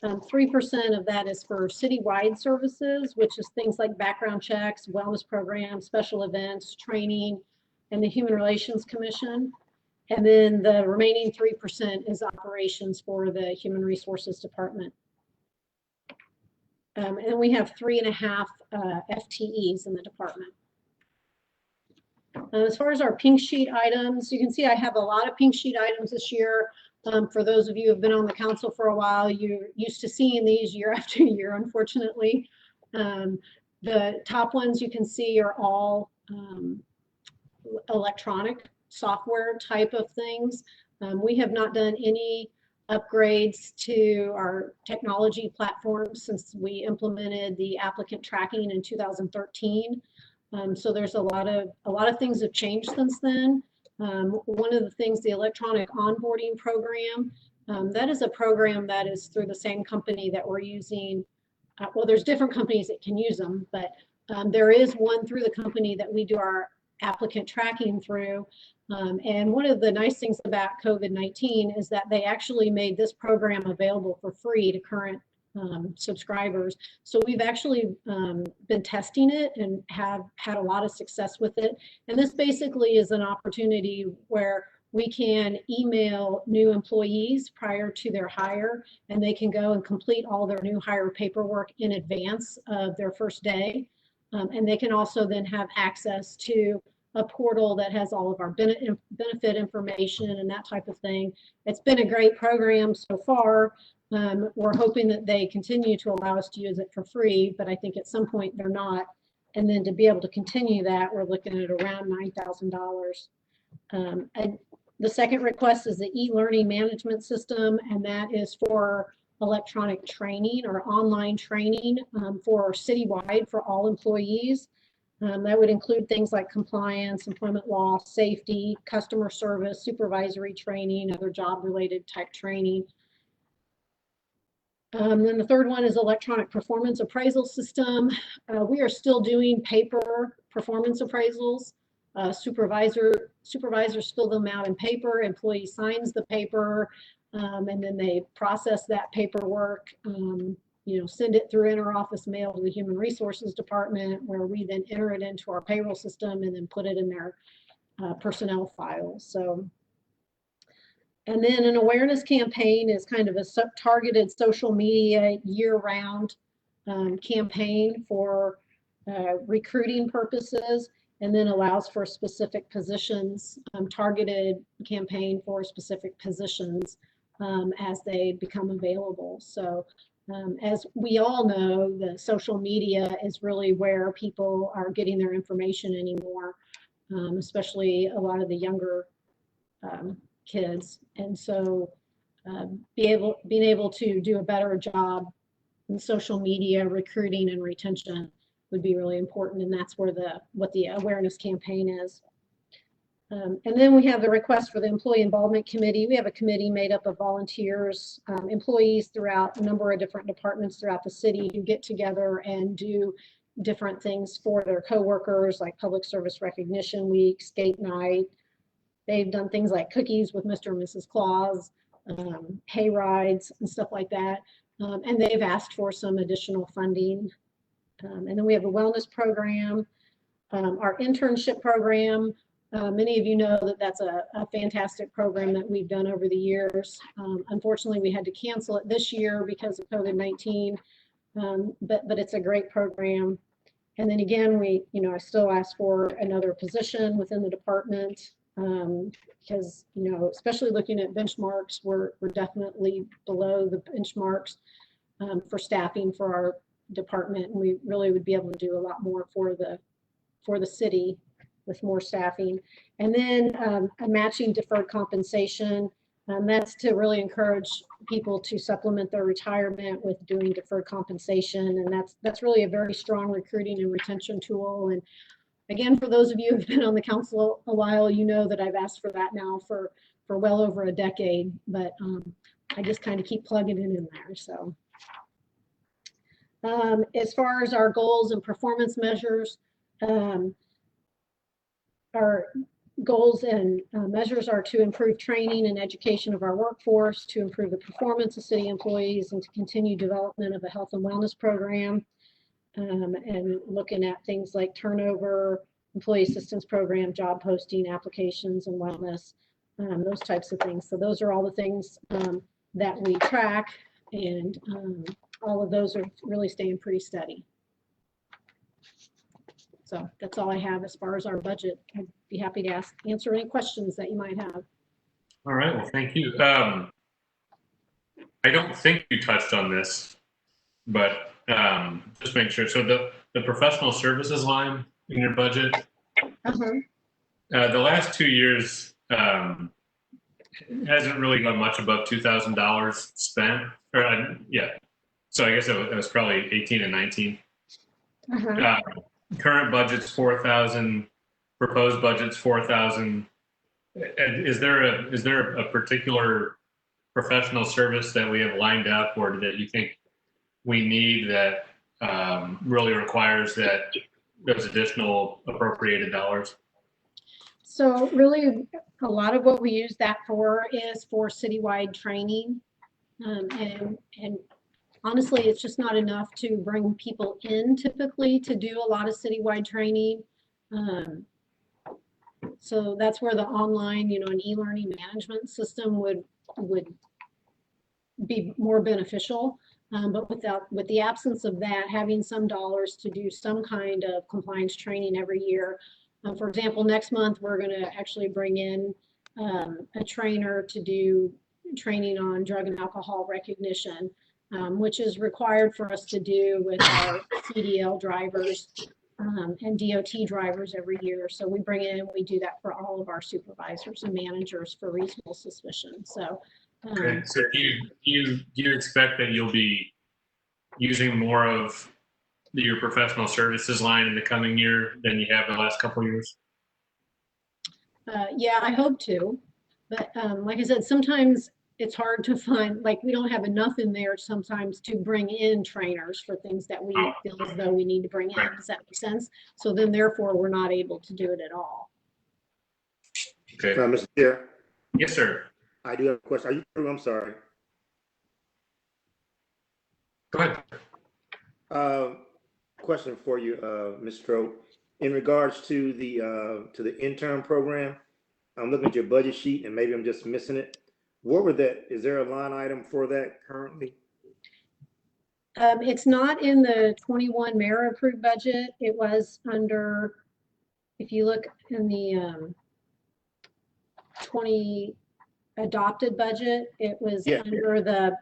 3% of that is for citywide services, which is things like background checks, wellness programs, special events, training, and the Human Relations Commission. And then the remaining 3% is operations for the Human Resources Department. And we have 3.5 FTEs in the department. As far as our pink sheet items, you can see I have a lot of pink sheet items this year. For those of you who have been on the council for a while, you're used to seeing these year after year, unfortunately. The top ones you can see are all electronic software type of things. We have not done any upgrades to our technology platform since we implemented the applicant tracking in 2013. So there's a lot of things have changed since then. One of the things, the electronic onboarding program, that is a program that is through the same company that we're using. Well, there's different companies that can use them, but there is one through the company that we do our applicant tracking through. And one of the nice things about COVID-19 is that they actually made this program available for free to current subscribers. So we've actually been testing it and have had a lot of success with it. And this basically is an opportunity where we can email new employees prior to their hire, and they can go and complete all their new hire paperwork in advance of their first day. And they can also then have access to a portal that has all of our benefit information and that type of thing. It's been a great program so far. We're hoping that they continue to allow us to use it for free, but I think at some point they're not. And then to be able to continue that, we're looking at around $9,000. And the second request is the e-learning management system, and that is for electronic training or online training for citywide for all employees. That would include things like compliance, employment law, safety, customer service, supervisory training, other job-related type training. Then the third one is electronic performance appraisal system. We are still doing paper performance appraisals. Supervisors fill them out in paper, employee signs the paper, and then they process that paperwork, send it through inter-office mail to the Human Resources Department, where we then enter it into our payroll system and then put it in their personnel files. So, and then an awareness campaign is kind of a targeted social media year-round campaign for recruiting purposes, and then allows for specific positions, targeted campaign for specific positions as they become available. So as we all know, the social media is really where people are getting their information anymore, especially a lot of the younger kids. And so being able to do a better job in social media recruiting and retention would be really important, and that's where what the awareness campaign is. And then we have the request for the Employee Involvement Committee. We have a committee made up of volunteers, employees throughout a number of different departments throughout the city who get together and do different things for their coworkers, like Public Service Recognition Week, Skate Night. They've done things like cookies with Mr. and Mrs. Claus, hay rides and stuff like that. And they've asked for some additional funding. And then we have a wellness program, our internship program. Many of you know that that's a fantastic program that we've done over the years. Unfortunately, we had to cancel it this year because of COVID-19, but it's a great program. And then again, I still ask for another position within the department because, especially looking at benchmarks, we're definitely below the benchmarks for staffing for our department, and we really would be able to do a lot more for the city with more staffing. And then a matching deferred compensation. That's to really encourage people to supplement their retirement with doing deferred compensation, and that's really a very strong recruiting and retention tool. And again, for those of you who've been on the council a while, you know that I've asked for that now for well over a decade, but I just kind of keep plugging it in there. So as far as our goals and performance measures, our goals and measures are to improve training and education of our workforce, to improve the performance of city employees, and to continue development of a health and wellness program, and looking at things like turnover, employee assistance program, job posting, applications, and wellness, those types of things. So those are all the things that we track, and all of those are really staying pretty steady. So that's all I have as far as our budget. I'd be happy to answer any questions that you might have. All right, well, thank you. I don't think you touched on this, but just make sure. So the professional services line in your budget, the last 2 years hasn't really gone much above $2,000 spent. Or so I guess it was probably 18 and 19. Current budget's 4,000. Proposed budget's 4,000. Is there a particular professional service that we have lined up, or that you think we need that really requires those additional appropriated dollars? So really, a lot of what we use that for is for citywide training, and honestly, it's just not enough to bring people in typically to do a lot of citywide training. So that's where the online, an e-learning management system would be more beneficial. But with the absence of that, having some dollars to do some kind of compliance training every year. For example, next month, we're going to actually bring in a trainer to do training on drug and alcohol recognition, which is required for us to do with our CDL drivers and DOT drivers every year. So we bring in, we do that for all of our supervisors and managers for reasonable suspicion. So Okay, so do you expect that you'll be using more of your professional services line in the coming year than you have the last couple of years? Yeah, I hope to. But like I said, sometimes it's hard to find, like, we don't have enough in there sometimes to bring in trainers for things that we feel as though we need to bring in. Does that make sense? So then therefore, we're not able to do it at all. Okay. Mr. Chair, Yes, sir. I do have a question. Are you through? I'm sorry. Go ahead. Question for you, Ms. Stroh. In regards to the intern program, I'm looking at your budget sheet and maybe I'm just missing it. What were that? Is there a line item for that currently? It's not in the 21 mayor approved budget. It was under, if you look in the 20 adopted budget, it was under the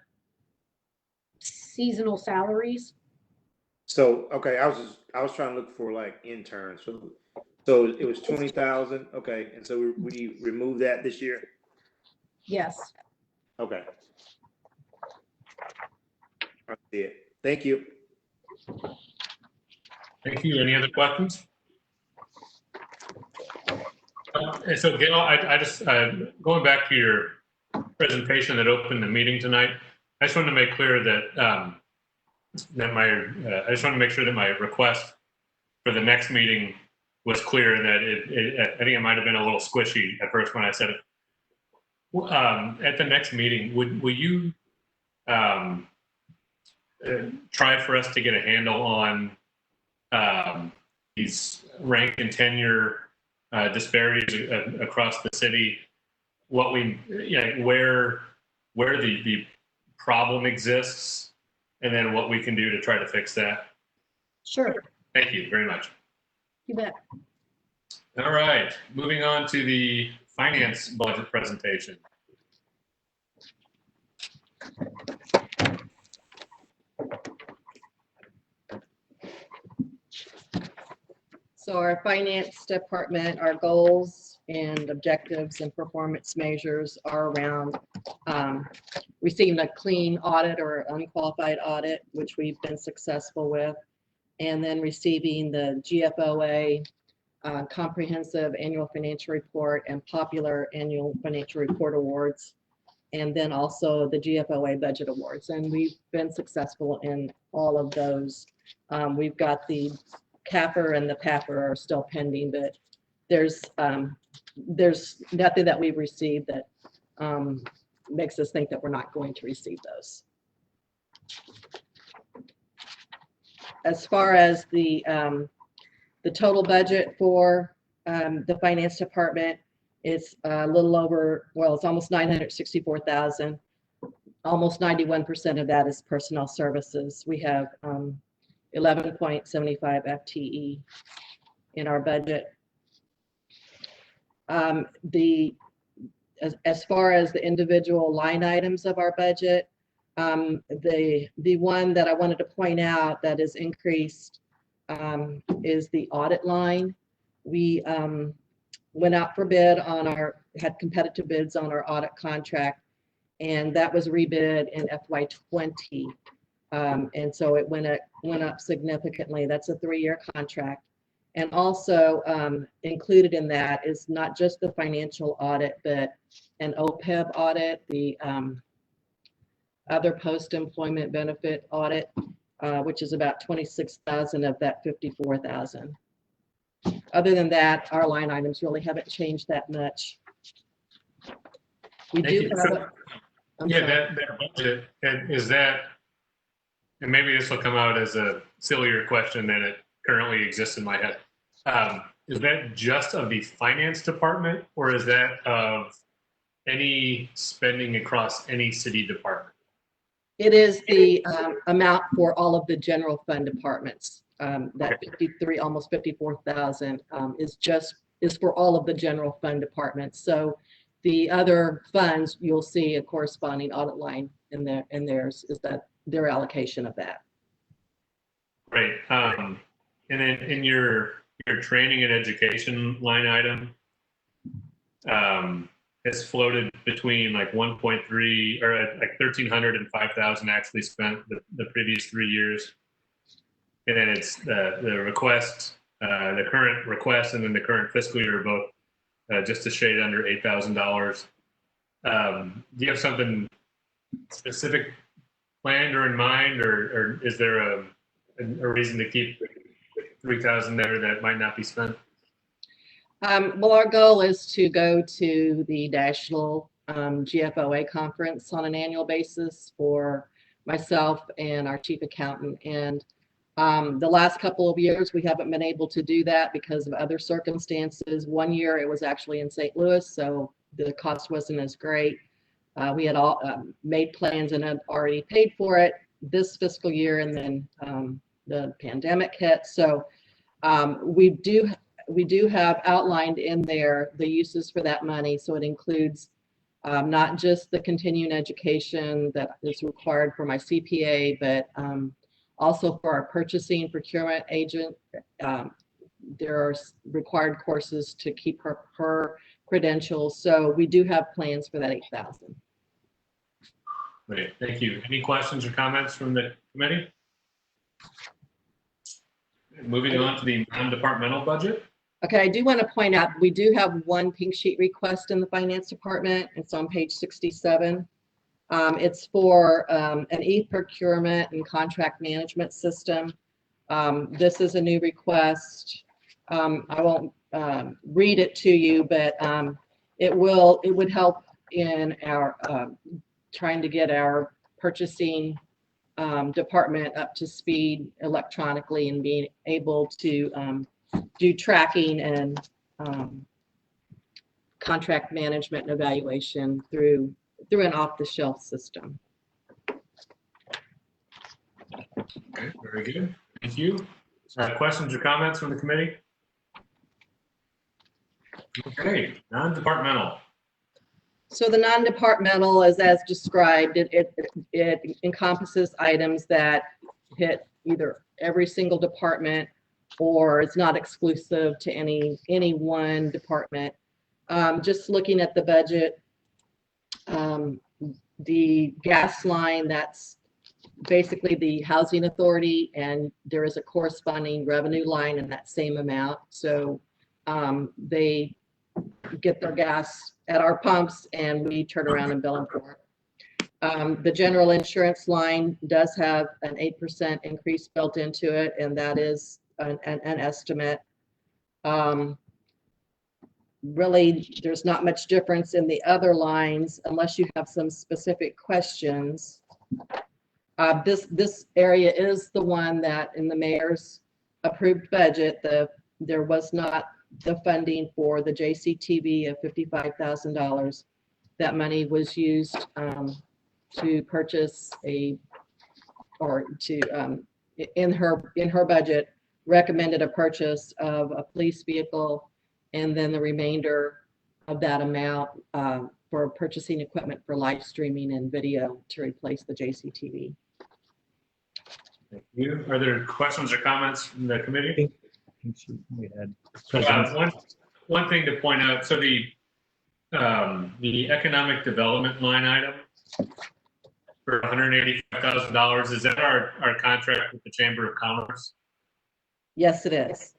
seasonal salaries. So, okay, I was trying to look for like interns. So it was 20,000. Okay. And so we removed that this year. Yes. Okay. I see it. Thank you. Thank you. Any other questions? And so Gail, I just, going back to your presentation that opened the meeting tonight, I just wanted to make clear that, I just want to make sure that my request for the next meeting was clear, and that I think it might have been a little squishy at first when I said it. At the next meeting, will you try for us to get a handle on these rank and tenure disparities across the city? What where the problem exists, and then what we can do to try to fix that. Sure. Thank you very much. You bet. All right, moving on to the finance budget presentation. So our finance department, our goals and objectives and performance measures are around receiving a clean audit or unqualified audit, which we've been successful with, and then receiving the GFOA comprehensive annual financial report and popular annual financial report awards, and then also the GFOA budget awards. And we've been successful in all of those. We've got the CAPR and the PAPR are still pending, but there's nothing that we've received that makes us think that we're not going to receive those. As far as the total budget for the finance department, it's a little over, well, it's almost 964,000. Almost 91% of that is personnel services. We have 11.75 FTE in our budget. As far as the individual line items of our budget, the one that I wanted to point out that is increased is the audit line. We went out for bid on had competitive bids on our audit contract, and that was rebid in FY20. And so it went up significantly. That's a 3-year contract. And also included in that is not just the financial audit, but an OPEB audit, the other post-employment benefit audit, which is about 26,000 of that 54,000. Other than that, our line items really haven't changed that much. We do have that budget, is that, and maybe this will come out as a sillier question than it currently exists in my head. Is that just of the finance department, or is that of any spending across any city department? It is the amount for all of the general fund departments. That 53, almost 54,000 is for all of the general fund departments. So the other funds, you'll see a corresponding audit line in theirs is that their allocation of that. Great. And then in your training and education line item, has floated between like 1.3 or like 1,300 and 5,000 actually spent the previous 3 years. And then it's the request, the current request and then the current fiscal year are both just a shade under $8,000. Do you have something specific planned or in mind, or is there a reason to keep 3,000 there that might not be spent? Well, our goal is to go to the National GFOA conference on an annual basis for myself and our chief accountant. And the last couple of years, we haven't been able to do that because of other circumstances. One year it was actually in St. Louis, so the cost wasn't as great. We had all made plans and had already paid for it this fiscal year, and then the pandemic hit. So we do have outlined in there the uses for that money. So it includes not just the continuing education that is required for my CPA, but also for our purchasing procurement agent. There are required courses to keep her credentials. So we do have plans for that 8,000. Great, thank you. Any questions or comments from the committee? Moving on to the non-departmental budget. Okay, I do want to point out, we do have one pink sheet request in the finance department. It's on page 67. It's for an e-procurement and contract management system. This is a new request. I won't read it to you, but it would help in our trying to get our purchasing department up to speed electronically and being able to do tracking and contract management and evaluation through an off-the-shelf system. Okay, very good. Thank you. Questions or comments from the committee? Okay, non-departmental. So the non-departmental is as described. It encompasses items that hit either every single department or it's not exclusive to any one department. Just looking at the budget, the gas line, that's basically the housing authority, and there is a corresponding revenue line in that same amount. So they get their gas at our pumps and we turn around and bill them for it. The general insurance line does have an 8% increase built into it, and that is an estimate. Really, there's not much difference in the other lines unless you have some specific questions. This area is the one that in the mayor's approved budget, there was not the funding for the JCTV of $55,000. That money was used to purchase in her budget, recommended a purchase of a police vehicle, and then the remainder of that amount for purchasing equipment for live streaming and video to replace the JCTV. Thank you. Are there questions or comments from the committee? We had one thing to point out. So the economic development line item for $185,000, is that our contract with the Chamber of Commerce? Yes, it is.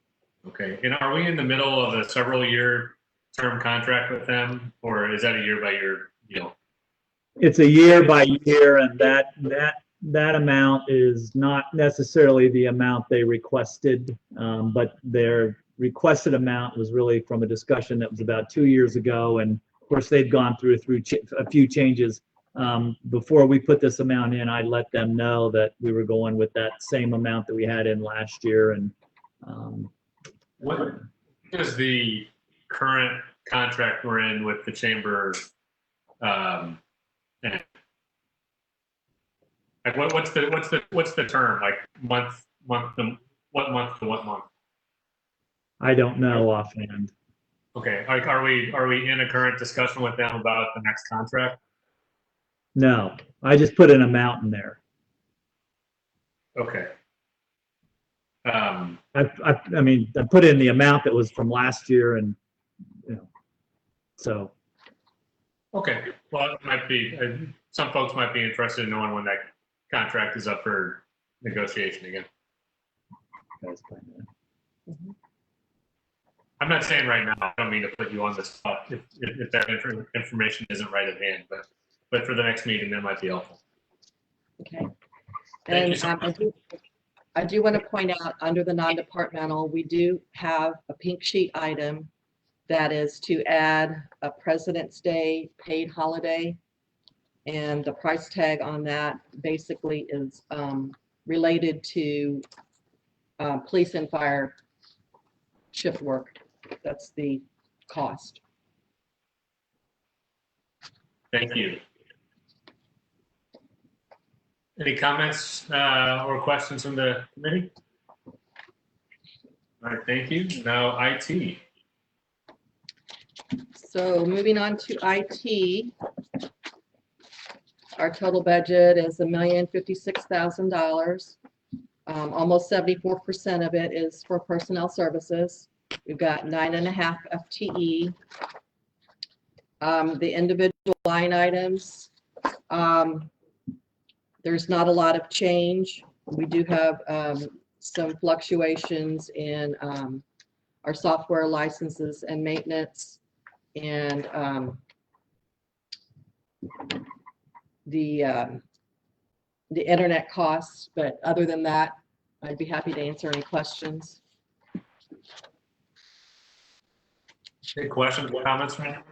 Okay, and are we in the middle of a several-year term contract with them, or is that a year-by-year deal? It's a year by year, and that amount is not necessarily the amount they requested, but their requested amount was really from a discussion that was about 2 years ago, and of course they've gone through a few changes. Before we put this amount in, I let them know that we were going with that same amount that we had in last year. And what is the current contract we're in with the chamber? And like what's the term? Like what month to what month? I don't know offhand. Okay, like are we in a current discussion with them about the next contract? No, I just put an amount in there. Okay. I mean, I put in the amount that was from last year, and so. Okay, well, it might be, some folks might be interested in knowing when that contract is up for negotiation again. That's fine, yeah. I'm not saying right now, I don't mean to put you on the spot if that information isn't right at hand, but for the next meeting, that might be helpful. Okay. Thank And you so much. I do want to point out, under the non-departmental, we do have a pink sheet item that is to add a President's Day paid holiday. And the price tag on that basically is related to police and fire shift work. That's the cost. Thank you. Any comments or questions from the committee? All right, thank you. Now IT. So moving on to IT, our total budget is $1,056,000. Almost 74% of it is for personnel services. We've got 9.5 FTE. The individual line items, there's not a lot of change. We do have some fluctuations in our software licenses and maintenance, and the internet costs. But other than that, I'd be happy to answer any questions. Any questions or comments from anyone?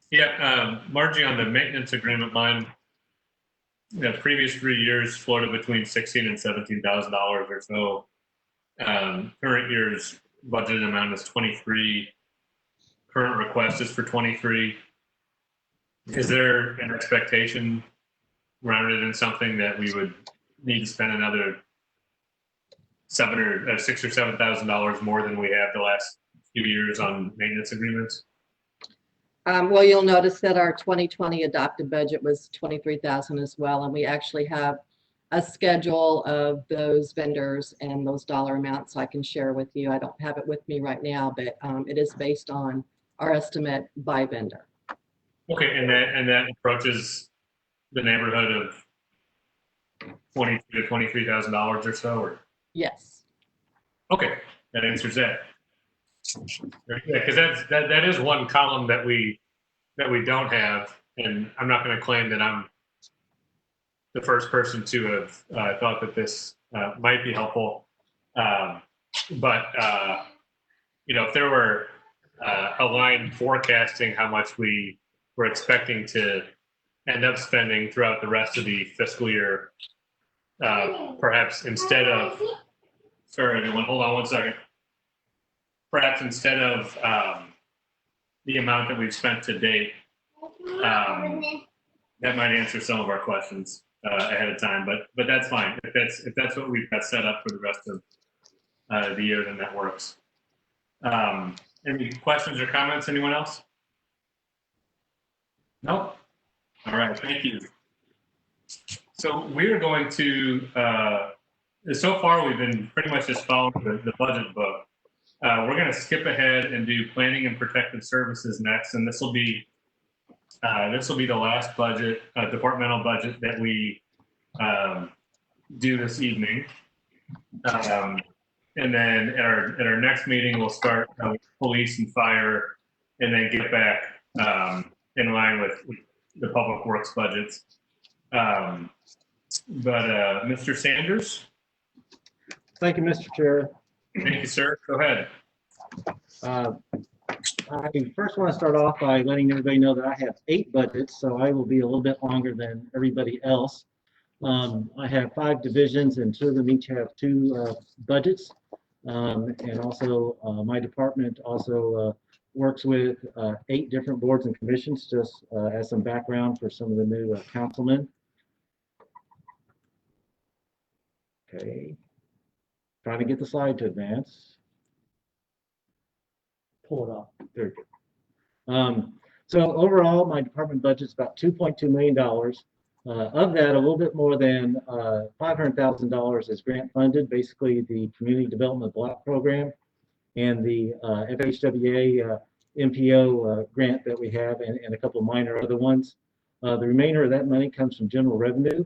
Yeah, Margie, on the maintenance agreement line, the previous 3 years floated between $16,000 and $17,000 or so. Current year's budgeted amount is 23. Current request is for 23. Is there an expectation rounded in something that we would need to spend another $6,000 or $7,000 more than we have the last few years on maintenance agreements? Well, you'll notice that our 2020 adopted budget was 23,000 as well, and we actually have a schedule of those vendors and those dollar amounts I can share with you. I don't have it with me right now, but it is based on our estimate by vendor. Okay, and that approaches the neighborhood of $22,000 to $23,000 or so, or? Yes. Okay, that answers that. Yeah, because that is one column that we don't have, and I'm not going to claim that I'm the first person to have thought that this might be helpful, but you know, if there were a line forecasting how much we were expecting to end up spending throughout the rest of the fiscal year, perhaps instead of, sorry everyone, hold on one second. Perhaps instead of the amount that we've spent to date, that might answer some of our questions ahead of time. But that's fine. If that's what we've got set up for the rest of the year, then that works. Any questions or comments? Anyone else? No. All right. Thank you. So we're going to. So far, we've been pretty much just following the budget book. We're going to skip ahead and do planning and protective services next, and this will be the last budget, departmental budget that we do this evening. And then at our next meeting, we'll start with police and fire, and then get back in line with the public works budgets. Mr. Sanders. Thank you, Mr. Chair. Thank you, sir. Go ahead. I first want to start off by letting everybody know that I have 8 budgets, so I will be a little bit longer than everybody else. I have 5 divisions, and 2 of them each have 2 budgets. And also my department also works with 8 different boards and commissions, just as some background for some of the new councilmen. Okay. Trying to get the slide to advance. Pull it off. Very good. So overall, my department budget is about $2.2 million. Of that, a little bit more than $500,000 is grant funded, basically the Community Development Block Program and the FHWA MPO grant that we have and a couple of minor other ones. The remainder of that money comes from general revenue.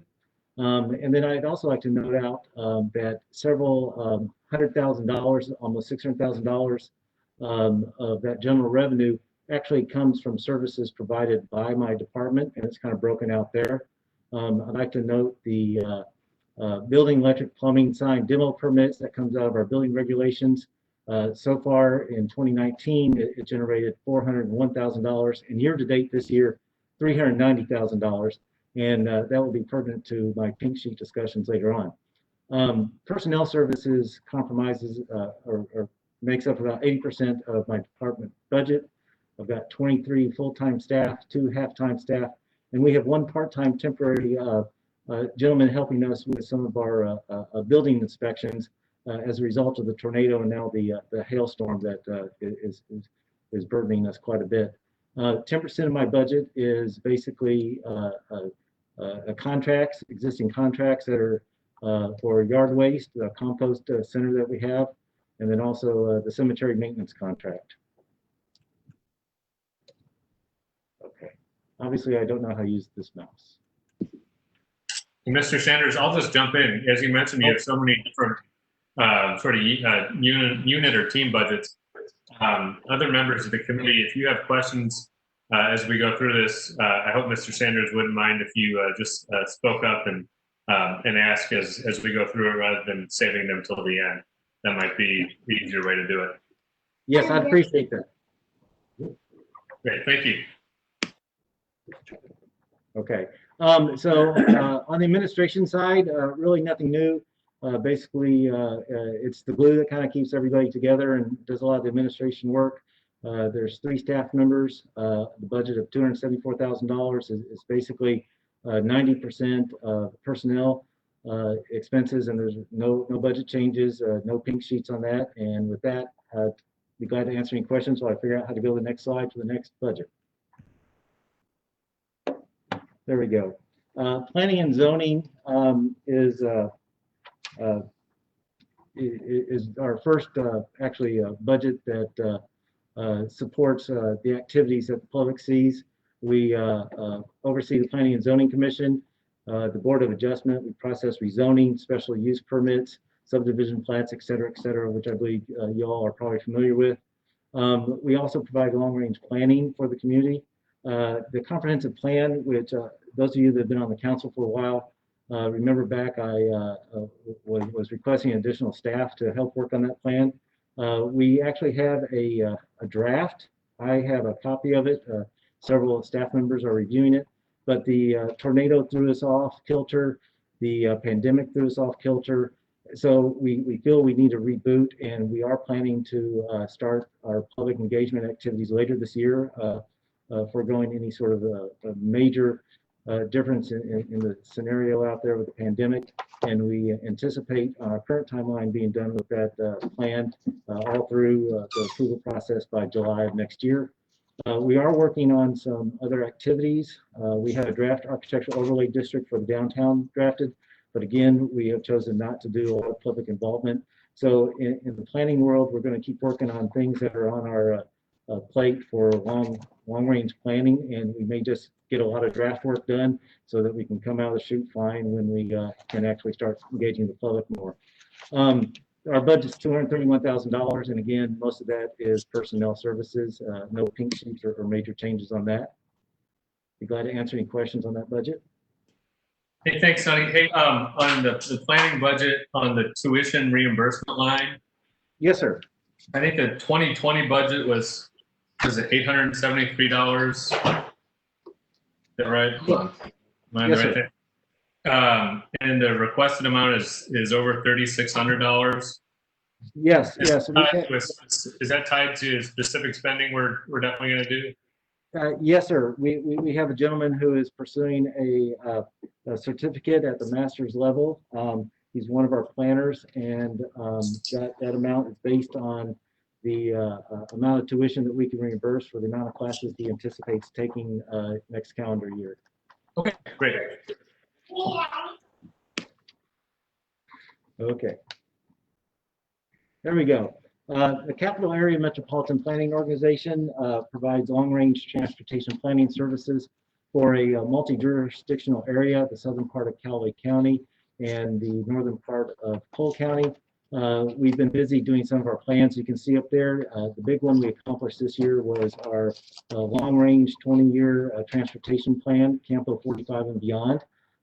And then I'd also like to note out that several $100,000, almost $600,000 of that general revenue actually comes from services provided by my department, and it's kind of broken out there. I'd like to note the building, electric, plumbing, sign, demo permits that comes out of our building regulations. So far in 2019, it generated $401,000, and year to date this year, $390,000. And that will be pertinent to my pink sheet discussions later on. Personnel services compromises or makes up about 80% of my department budget. I've got 23 full-time staff, 2 half-time staff, and we have 1 part-time temporary gentleman helping us with some of our building inspections as a result of the tornado and now the hailstorm that is burdening us quite a bit. 10% of my budget is basically contracts, existing contracts that are for yard waste, the compost center that we have, and then also the cemetery maintenance contract. Okay, obviously I don't know how to use this mouse. Mr. Sanders, I'll just jump in. As you mentioned, you have so many different sort of unit or team budgets. Other members of the committee, if you have questions as we go through this, I hope Mr. Sanders wouldn't mind if you just spoke up and ask as we go through it rather than saving them till the end. That might be the easier way to do it. Yes, I'd appreciate that. Great, thank you. Okay, so on the administration side, really nothing new. Basically, it's the glue that kind of keeps everybody together and does a lot of the administration work. There's 3 staff members. The budget of $274,000 is basically 90% of personnel expenses, and there's no budget changes, no pink sheets on that. And with that, I'd be glad to answer any questions while I figure out how to go to the next slide to the next budget. There we go. Planning and zoning is our first actually budget that supports the activities that the public sees. We oversee the Planning and Zoning Commission, the Board of Adjustment. We process rezoning, special use permits, subdivision plats, et cetera, which I believe you all are probably familiar with. We also provide long-range planning for the community. The comprehensive plan, which those of you that have been on the council for a while, remember back I was requesting additional staff to help work on that plan. We actually have a draft. I have a copy of it. Several staff members are reviewing it, but the tornado threw us off kilter. The pandemic threw us off kilter. So we feel we need a reboot, and we are planning to start our public engagement activities later this year, foregoing any sort of a major difference in the scenario out there with the pandemic. And we anticipate on our current timeline being done with that plan all through the approval process by July of next year. We are working on some other activities. We had a draft architectural overlay district for the downtown drafted, but again, we have chosen not to do a lot of public involvement. So in the planning world, we're going to keep working on things that are on our plate for long-range planning, and we may just get a lot of draft work done so that we can come out of the chute fine when we can actually start engaging the public more. Our budget's $231,000, and again, most of that is personnel services. No pink sheets or major changes on that. Be glad to answer any questions on that budget. Hey, thanks, Sonny. Hey, on the planning budget on the tuition reimbursement line. Yes, sir. I think the 2020 budget was it $873? Is that right? Hold on. Am I Yes, right sir. there? And the requested amount is over $3,600. Yes, yes. Is that tied to specific spending we're definitely going to do? Yes, sir. We have a gentleman who is pursuing a certificate at the master's level. He's one of our planners, and that amount is based on the amount of tuition that we can reimburse for the amount of classes he anticipates taking next calendar year. Okay, great. Okay. There we go. The Capital Area Metropolitan Planning Organization provides long-range transportation planning services for a multi-jurisdictional area, the southern part of Callaway County and the northern part of Cole County. We've been busy doing some of our plans. You can see up there, the big one we accomplished this year was our long-range 20-year transportation plan, Campo 45 and beyond.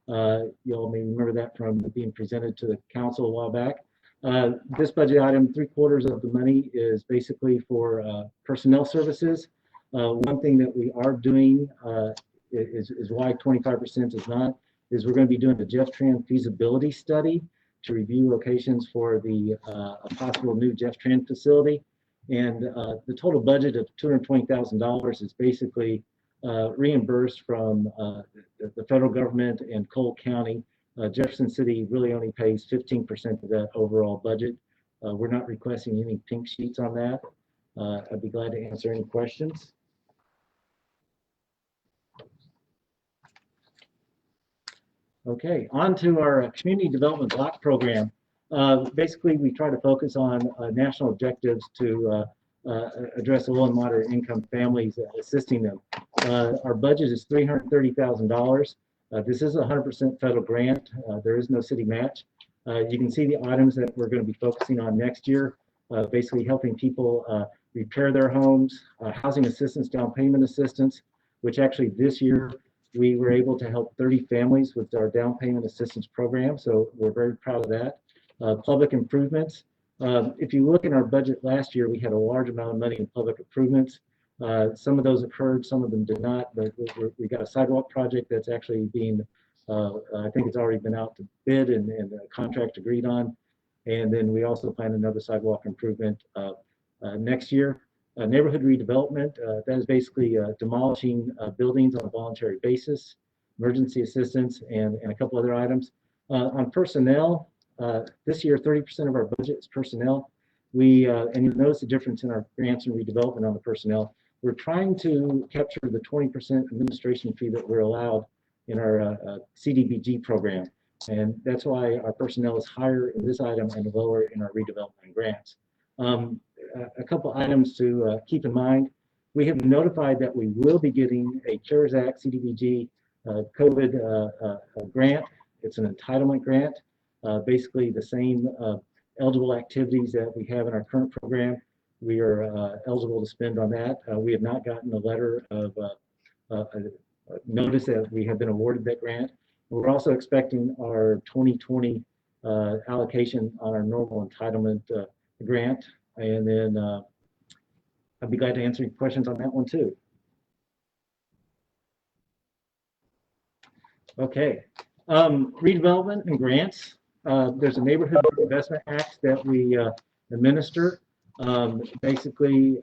You all may remember that from being presented to the council a while back. This budget item, 3/4 of the money is basically for personnel services. One thing that we are doing is why 25% is not, is we're going to be doing the Tran feasibility study to review locations for the possible new Tran facility. And the total budget of $220,000 is basically reimbursed from the federal government and Cole County. Jefferson City really only pays 15% of that overall budget. We're not requesting any pink sheets on that. I'd be glad to answer any questions. Okay, on to our community development block program. Basically, we try to focus on national objectives to address low and moderate income families, assisting them. Our budget is $330,000. This is a 100% federal grant. There is no city match. You can see the items that we're going to be focusing on next year, basically helping people repair their homes, housing assistance, down payment assistance, which actually this year we were able to help 30 families with our down payment assistance program. So we're very proud of that. Public improvements. If you look in our budget last year, we had a large amount of money in public improvements. Some of those occurred, some of them did not, but we got a sidewalk project that's actually being, I think it's already been out to bid and a contract agreed on. And then we also plan another sidewalk improvement next year. Neighborhood redevelopment, that is basically demolishing buildings on a voluntary basis, emergency assistance, and a couple other items. On personnel, this year, 30% of our budget is personnel. And you'll notice the difference in our grants and redevelopment on the personnel. We're trying to capture the 20% administration fee that we're allowed in our CDBG program. And that's why our personnel is higher in this item and lower in our redevelopment and grants. A couple items to keep in mind. We have notified that we will be getting a CARES Act CDBG COVID grant. It's an entitlement grant, basically the same eligible activities that we have in our current program. We are eligible to spend on that. We have not gotten a letter of notice that we have been awarded that grant. We're also expecting our 2020 allocation on our normal entitlement grant. And then I'd be glad to answer any questions on that one too. Okay, redevelopment and grants. There's a Neighborhood Investment Act that we administer. Basically,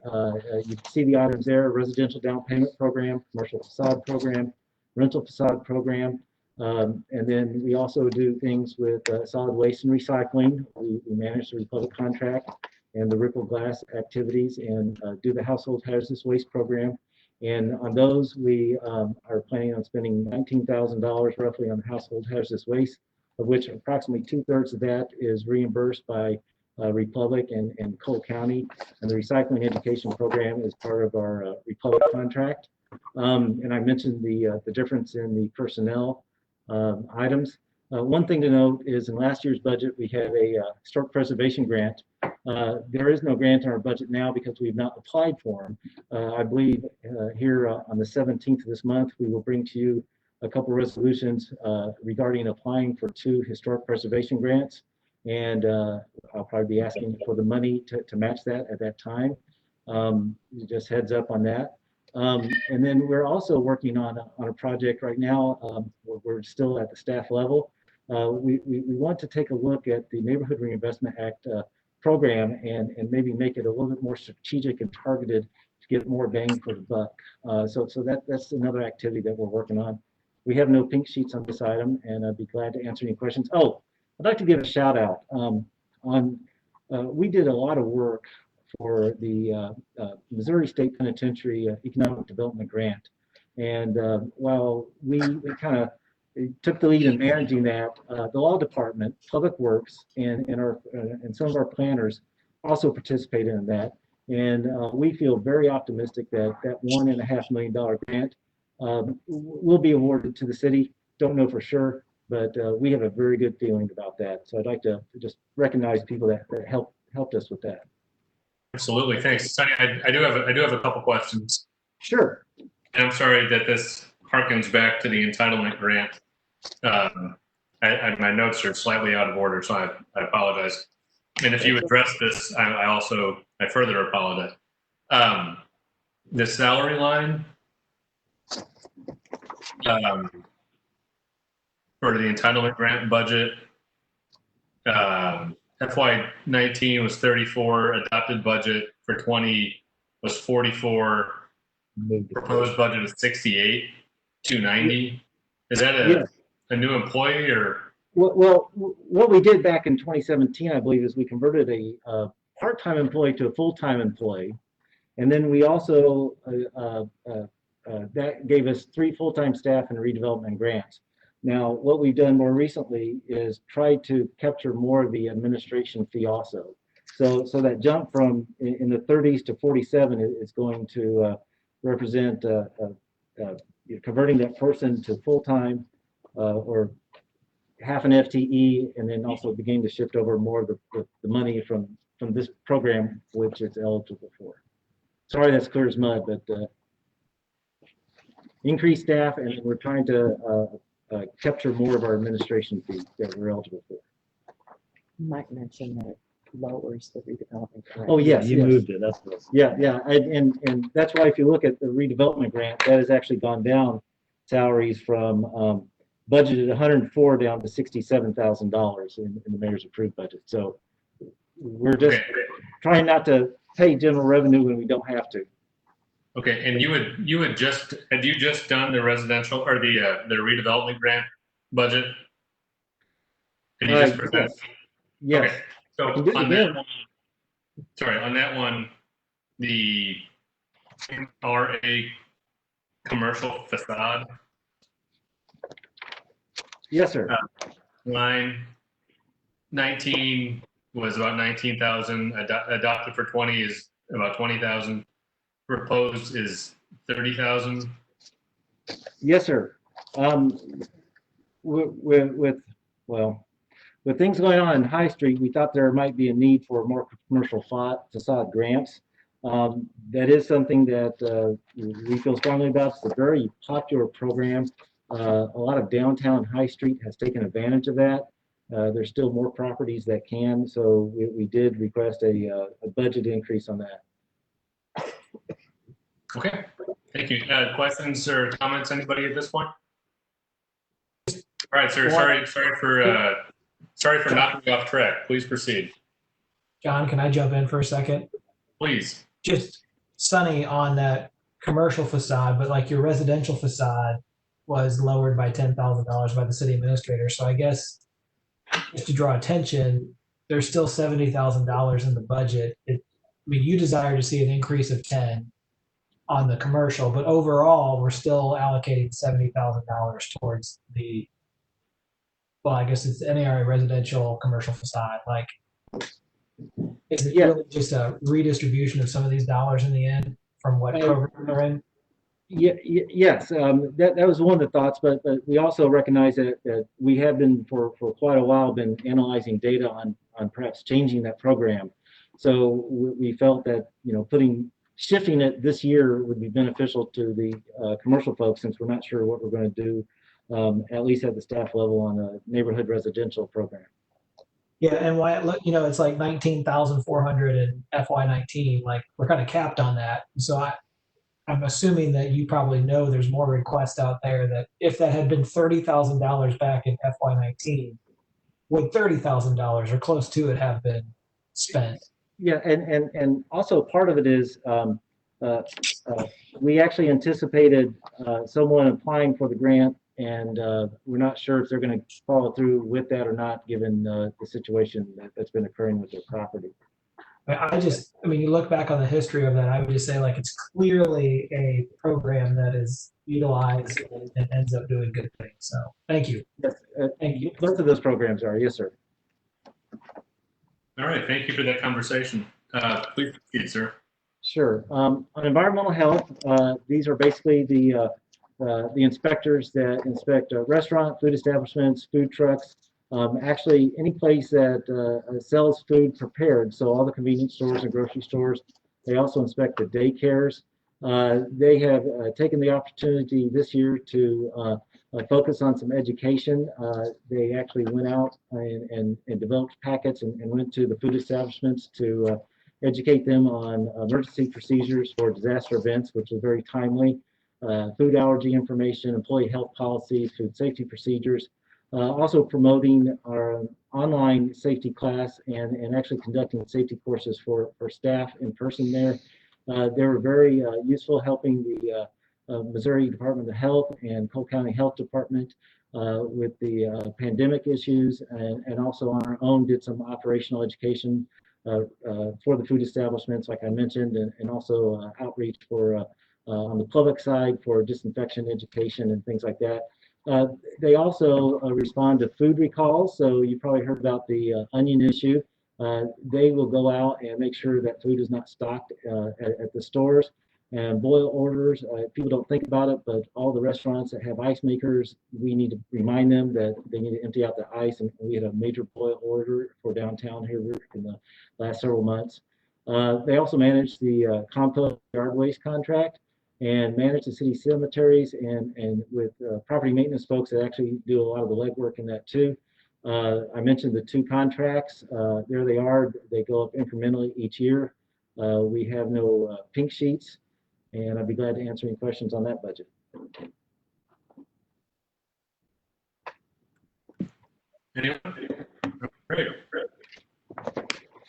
you can see the items there: residential down payment program, commercial facade program, rental facade program. And then we also do things with solid waste and recycling. We manage the Republic contract and the Ripple Glass activities, and do the household hazardous waste program. And on those, we are planning on spending $19,000 roughly on household hazardous waste, of which approximately 2/3 of that is reimbursed by Republic and Cole County. And the recycling education program is part of our Republic contract. And I mentioned the difference in the personnel items. One thing to note is in last year's budget, we had a historic preservation grant. There is no grant in our budget now because we've not applied for them. I believe here on the 17th of this month, we will bring to you a couple resolutions regarding applying for 2 historic preservation grants. And I'll probably be asking for the money to match that at that time. Just heads up on that. And then we're also working on a project right now. We're still at the staff level. We want to take a look at the Neighborhood Reinvestment Act program and maybe make it a little bit more strategic and targeted to get more bang for the buck. So that's another activity that we're working on. We have no pink sheets on this item, and I'd be glad to answer any questions. Oh, I'd like to give a shout out we did a lot of work for the Missouri State Penitentiary Economic Development Grant. And while we kind of took the lead in managing that, the law department, public works, and some of our planners also participated in that. And we feel very optimistic that that $1.5 million grant will be awarded to the city. Don't know for sure, but we have a very good feeling about that. So I'd like to just recognize people that helped us with that. Absolutely, thanks, Sonny. I do have a couple questions. Sure. And I'm sorry that this harkens back to the entitlement grant. My notes are slightly out of order, so I apologize. And if you address this, I further apologize. The salary line for the entitlement grant budget, FY19 was 34, adopted budget for 20 was 44, proposed budget is 68, 290. Is that a new employee or? Well, what we did back in 2017, I believe, is we converted a part-time employee to a full-time employee. And then we also, that gave us 3 full-time staff in redevelopment and grants. Now, what we've done more recently is try to capture more of the administration fee also. So that jump from in the 30s to 47 is going to represent converting that person to full-time or half an FTE, and then also beginning to shift over more of the money from this program, which it's eligible for. Sorry, that's clear as mud, but increased staff, and we're trying to capture more of our administration fees that we're eligible for. You might mention that it lowers the redevelopment grant. Oh, yes. You moved it, that's what. Yeah, and that's why if you look at the redevelopment grant, that has actually gone down salaries from budgeted 104 down to $67,000 in the mayor's approved budget. So we're just trying not to pay general revenue when we don't have to. Okay, and had you just done the residential or the redevelopment grant budget? Can you just present? Yes. Okay. So on that one, the RA commercial facade. Yes, sir. Line 19 was about 19,000. Adopted for 20 is about 20,000. Proposed is 30,000. Yes, sir. With things going on in High Street, we thought there might be a need for more commercial facade grants. That is something that we feel strongly about. It's a very popular program. A lot of downtown High Street has taken advantage of that. There's still more properties that can, so we did request a budget increase on that. Okay, thank you. Questions or comments, anybody at this point? All right, sir. Sorry for knocking you off track. Please proceed. John, can I jump in for a second? Please. Just Sunny on that commercial facade, but like your residential facade was lowered by $10,000 by the city administrator. So I guess just to draw attention, there's still $70,000 in the budget. I mean, you desire to see an increase of 10 on the commercial, but overall, we're still allocating $70,000 towards the, well, I guess it's the NARA residential commercial facade. Like, is it really just a redistribution of some of these dollars in the end from what program they're in? Yes, that was one of the thoughts, but we also recognize that we have been for quite a while been analyzing data on perhaps changing that program. So we felt that, you know, shifting it this year would be beneficial to the commercial folks, since we're not sure what we're going to do, at least at the staff level, on a neighborhood residential program. Yeah, and why, you know, it's like 19,400 in FY19. Like, we're kind of capped on that. So I'm assuming that you probably know there's more requests out there that if that had been $30,000 back in FY19, would $30,000 or close to it have been spent? Yeah, and also part of it is we actually anticipated someone applying for the grant, and we're not sure if they're going to follow through with that or not, given the situation that's been occurring with their property. I mean, you look back on the history of that, I would just say, like, it's clearly a program that is utilized and ends up doing good things. So thank you. Yes, thank you. Both of those programs are, yes, sir. All right, thank you for that conversation. Please proceed, sir. Sure. On environmental health, these are basically the inspectors that inspect restaurant, food establishments, food trucks, actually any place that sells food prepared. So all the convenience stores and grocery stores. They also inspect the daycares. They have taken the opportunity this year to focus on some education. They actually went out and developed packets and went to the food establishments to educate them on emergency procedures for disaster events, which is very timely, food allergy information, employee health policies, food safety procedures, also promoting our online safety class and actually conducting safety courses for staff in person there. They were very useful, helping the Missouri Department of Health and Cole County Health Department with the pandemic issues, and also on our own did some operational education for the food establishments, like I mentioned, and also outreach for on the public side for disinfection education and things like that. They also respond to food recalls. So you probably heard about the onion issue. They will go out and make sure that food is not stocked at the stores. And boil orders, people don't think about it, but all the restaurants that have ice makers, we need to remind them that they need to empty out the ice. And we had a major boil order for downtown here in the last several months. They also manage the compost yard waste contract and manage the city cemeteries and with property maintenance folks that actually do a lot of the legwork in that too. I mentioned the two contracts. There they are. They go up incrementally each year. We have no pink sheets, and I'd be glad to answer any questions on that budget. Anyone? Great.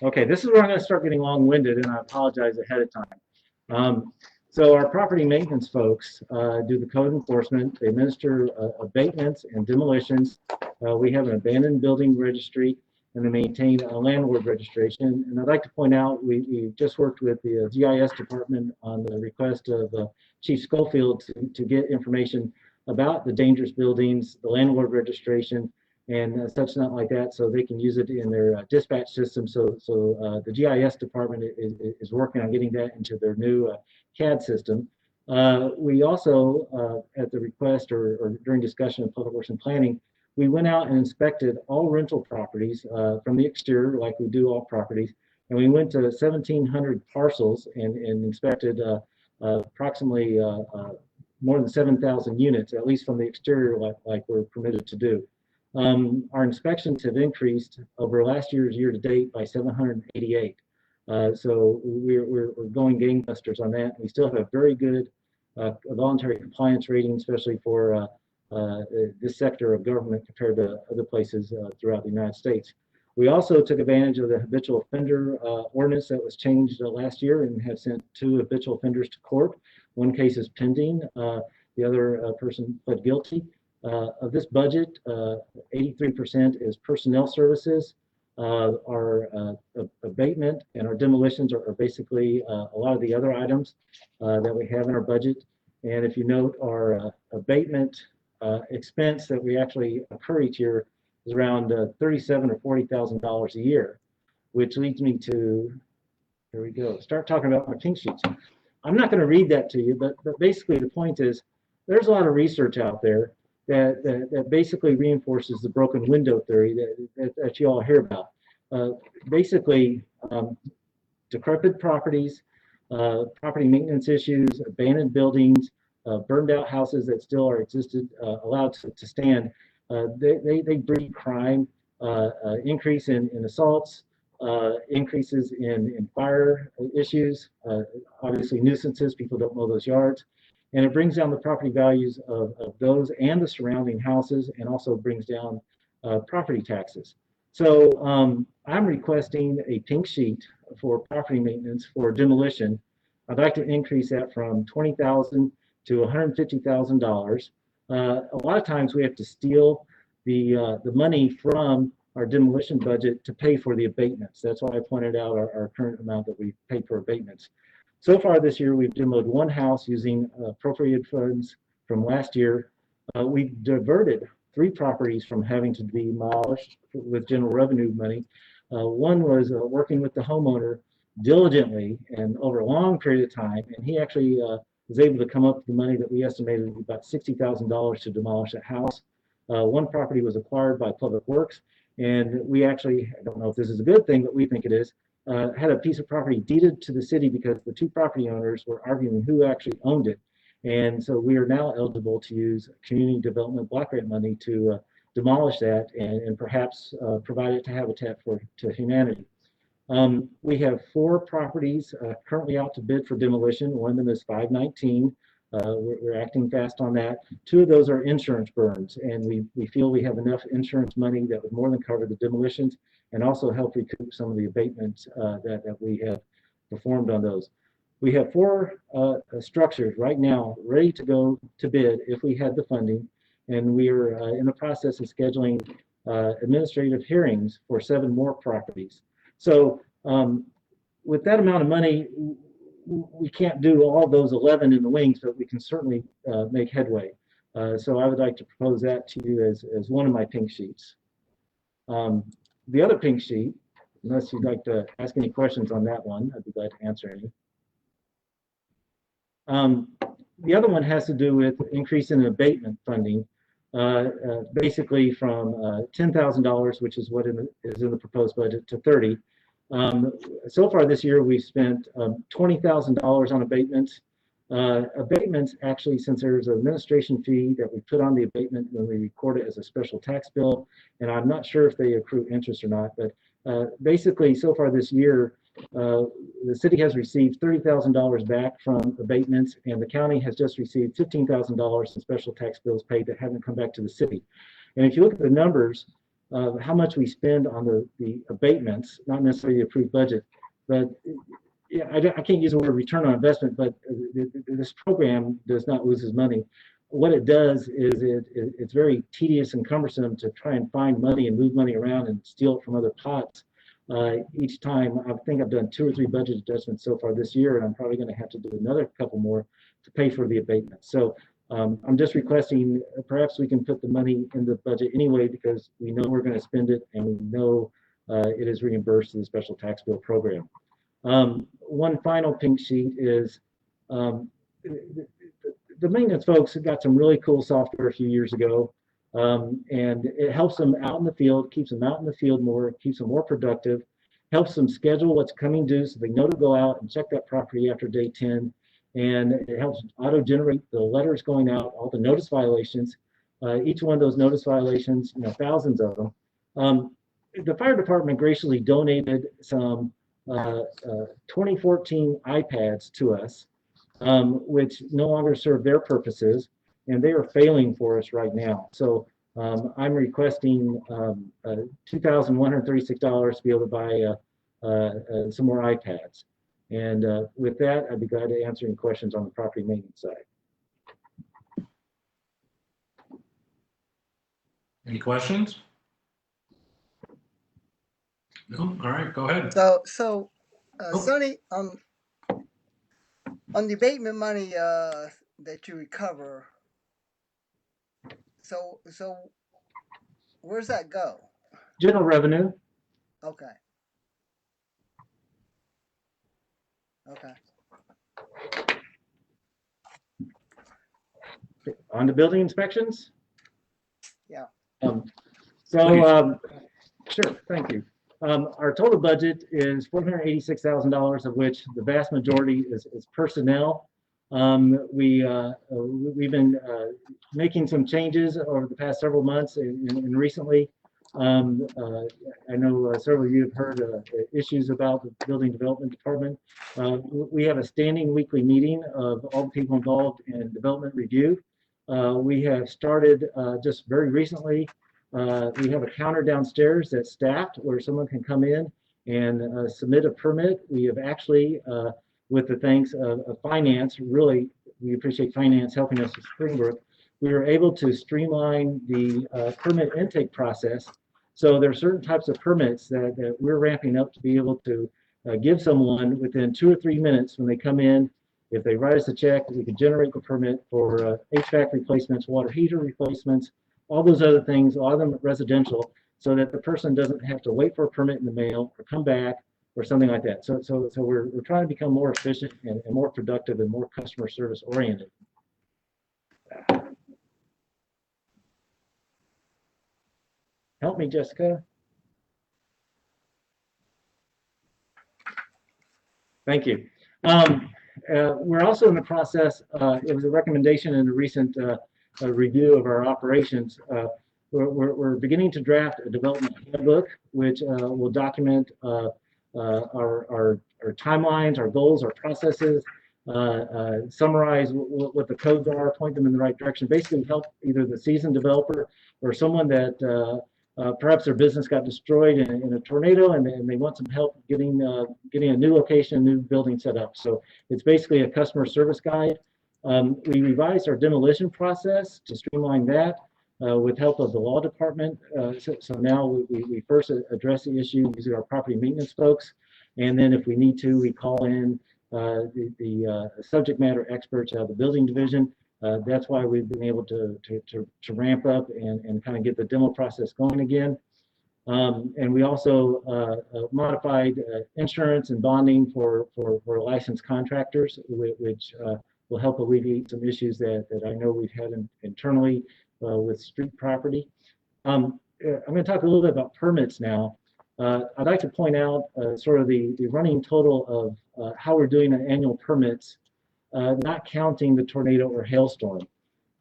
Okay, this is where I'm going to start getting long-winded, and I apologize ahead of time. So our property maintenance folks do the code enforcement. They administer abatements and demolitions. We have an abandoned building registry, and they maintain a landlord registration. And I'd like to point out, we just worked with the GIS department on the request of Chief Schofield to get information about the dangerous buildings, the landlord registration, and such not like that, so they can use it in their dispatch system. So the GIS department is working on getting that into their new CAD system. We also, at the request or during discussion of Public Works and Planning, we went out and inspected all rental properties from the exterior, like we do all properties, and we went to 1,700 parcels and inspected approximately more than 7,000 units, at least from the exterior, like we're permitted to do. Our inspections have increased over last year's year-to-date by 788. So we're going gangbusters on that. We still have a very good voluntary compliance rating, especially for this sector of government compared to other places throughout the United States. We also took advantage of the habitual offender ordinance that was changed last year and have sent 2 habitual offenders to court. One case is pending. The other person pled guilty. Of this budget, 83% is personnel services. Our abatement and our demolitions are basically a lot of the other items that we have in our budget. And if you note, our abatement expense that we actually incur each year is around $37,000 or $40,000 a year, which leads me to, here we go, start talking about my pink sheets. I'm not going to read that to you, but basically the point is there's a lot of research out there that basically reinforces the broken window theory that you all hear about. Basically, decrepit properties, property maintenance issues, abandoned buildings, burned out houses that still are allowed to stand, they breed crime, increase in assaults, increases in fire issues, obviously nuisances, people don't mow those yards. And it brings down the property values of those and the surrounding houses, and also brings down property taxes. So I'm requesting a pink sheet for property maintenance for demolition. I'd like to increase that from $20,000 to $150,000. A lot of times we have to steal the money from our demolition budget to pay for the abatements. That's why I pointed out our current amount that we paid for abatements. So far this year, we've demoed 1 house using appropriated funds from last year. We've diverted 3 properties from having to be demolished with general revenue money. One was working with the homeowner diligently and over a long period of time, and he actually was able to come up with the money that we estimated would be about $60,000 to demolish that house. One property was acquired by Public Works, and we actually, I don't know if this is a good thing, but we think it is, had a piece of property deeded to the city because the two property owners were arguing who actually owned it. And so we are now eligible to use community development block grant money to demolish that and perhaps provide it to Habitat for Humanity. We have 4 properties currently out to bid for demolition. One of them is 519. We're acting fast on that. 2 of those are insurance burns, and we feel we have enough insurance money that would more than cover the demolitions and also help recoup some of the abatements that we have performed on those. We have 4 structures right now ready to go to bid if we had the funding, and we are in the process of scheduling administrative hearings for 7 more properties. So with that amount of money, we can't do all those 11 in the wings, but we can certainly make headway. So I would like to propose that to you as one of my pink sheets. The other pink sheet, unless you'd like to ask any questions on that one, I'd be glad to answer any. The other one has to do with increase in abatement funding, basically from $10,000, which is what is in the proposed budget, to $30,000. So far this year, we've spent $20,000 on abatements. Abatements, actually, since there's an administration fee that we put on the abatement when we record it as a special tax bill, and I'm not sure if they accrue interest or not, but basically, so far this year, the city has received $30,000 back from abatements, and the county has just received $15,000 in special tax bills paid that haven't come back to the city. And if you look at the numbers of how much we spend on the abatements, not necessarily the approved budget, but yeah, I can't use the word return on investment, but this program does not lose its money. What it does is it's very tedious and cumbersome to try and find money and move money around and steal it from other pots. Each time, I think I've done 2 or 3 budget adjustments so far this year, and I'm probably going to have to do another couple more to pay for the abatement. So I'm just requesting perhaps we can put the money in the budget anyway, because we know we're going to spend it, and we know it is reimbursed to the special tax bill program. One final pink sheet is the maintenance folks have got some really cool software a few years ago. And it helps them out in the field, keeps them out in the field more, keeps them more productive, helps them schedule what's coming due so they know to go out and check that property after day 10. And it helps auto-generate the letters going out, all the notice violations. Each one of those notice violations, thousands of them. The fire department graciously donated some 2014 iPads to us, which no longer serve their purposes, and they are failing for us right now. So I'm requesting $2,136 to be able to buy some more iPads. And with that, I'd be glad to answer any questions on the property maintenance side. Any questions? No? All right, go ahead. So Sonny, on the abatement money that you recover, so where's that go? General revenue. Okay. Okay. On the building inspections? Yeah. Sure, thank you. Our total budget is $486,000, of which the vast majority is personnel. We've been making some changes over the past several months and recently. I know several of you have heard issues about the Building Development Department. We have a standing weekly meeting of all the people involved in development review. We have started just very recently. We have a counter downstairs that's staffed where someone can come in and submit a permit. We have actually, with the thanks of finance, really, we appreciate finance helping us with Springbrook. We were able to streamline the permit intake process. So there are certain types of permits that we're ramping up to be able to give someone within 2 or 3 minutes when they come in. If they write us a check, we can generate the permit for HVAC replacements, water heater replacements, all those other things, a lot of them residential. so that the person doesn't have to wait for a permit in the mail or come back or something like that. So we're trying to become more efficient and more productive and more customer service oriented. Help me, Jessica. Thank you. We're also in the process, it was a recommendation in a recent review of our operations. We're beginning to draft a development handbook, which will document our timelines, our goals, our processes, summarize what the codes are, point them in the right direction, basically help either the seasoned developer or someone that perhaps their business got destroyed in a tornado and they want some help getting a new location, a new building set up. So it's basically a customer service guide. We revised our demolition process to streamline that with help of the law department. So now we first address the issue using our property maintenance folks. And then if we need to, we call in the subject matter experts out of the building division. That's why we've been able to ramp up and kind of get the demo process going again. And we also modified insurance and bonding for licensed contractors, which will help alleviate some issues that I know we've had internally with street property. I'm going to talk a little bit about permits now. I'd like to point out sort of the running total of how we're doing on annual permits, not counting the tornado or hailstorm.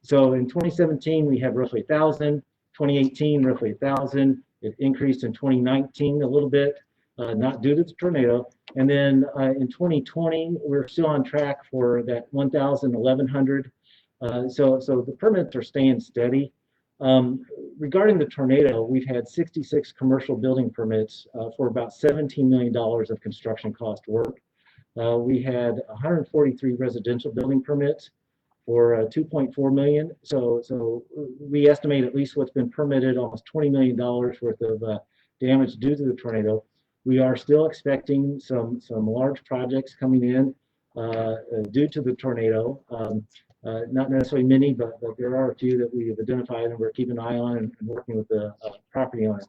So in 2017, we had roughly 1,000, 2018, roughly 1,000. It increased in 2019 a little bit, not due to the tornado. And then in 2020, we're still on track for that 1,000, 1,100. So the permits are staying steady. Regarding the tornado, we've had 66 commercial building permits for about $17 million of construction cost work. We had 143 residential building permits for $2.4 million. So we estimate at least what's been permitted, almost $20 million worth of damage due to the tornado. We are still expecting some large projects coming in due to the tornado. Not necessarily many, but there are a few that we have identified and we're keeping an eye on and working with the property owner.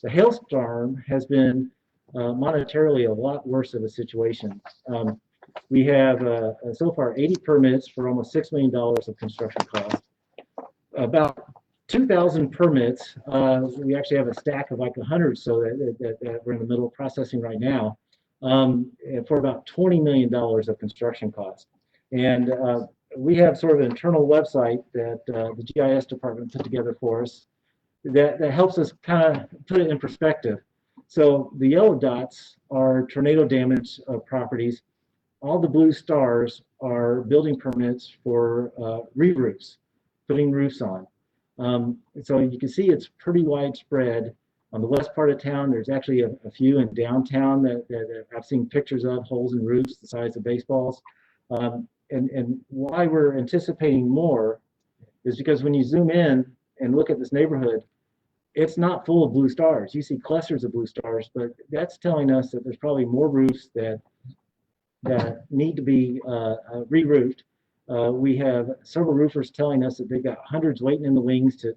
The hailstorm has been monetarily a lot worse of a situation. We have so far 80 permits for almost $6 million of construction costs. About 2,000 permits. We actually have a stack of like 100 so that we're in the middle of processing right now for about $20 million of construction costs. And we have sort of an internal website that the GIS department put together for us that helps us kind of put it in perspective. So the yellow dots are tornado damage properties. All the blue stars are building permits for re-roofs, putting roofs on. So you can see it's pretty widespread. On the west part of town, there's actually a few in downtown that I've seen pictures of, holes in roofs the size of baseballs. And why we're anticipating more is because when you zoom in and look at this neighborhood, it's not full of blue stars. You see clusters of blue stars, but that's telling us that there's probably more roofs that need to be re-roofed. We have several roofers telling us that they've got hundreds waiting in the wings to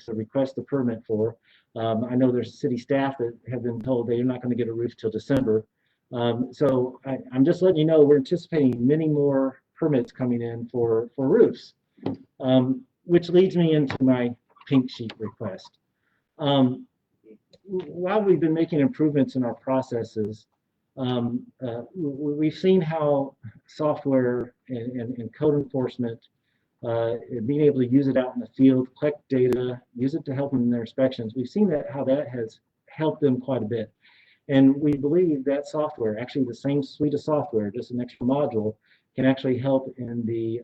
request the permit for. I know there's city staff that have been told they're not going to get a roof till December. So I'm just letting you know we're anticipating many more permits coming in for roofs, which leads me into my pink sheet request. While we've been making improvements in our processes, we've seen how software and code enforcement, being able to use it out in the field, collect data, use it to help them in their inspections, we've seen how that has helped them quite a bit. And we believe that software, actually the same suite of software, just an extra module, can actually help in the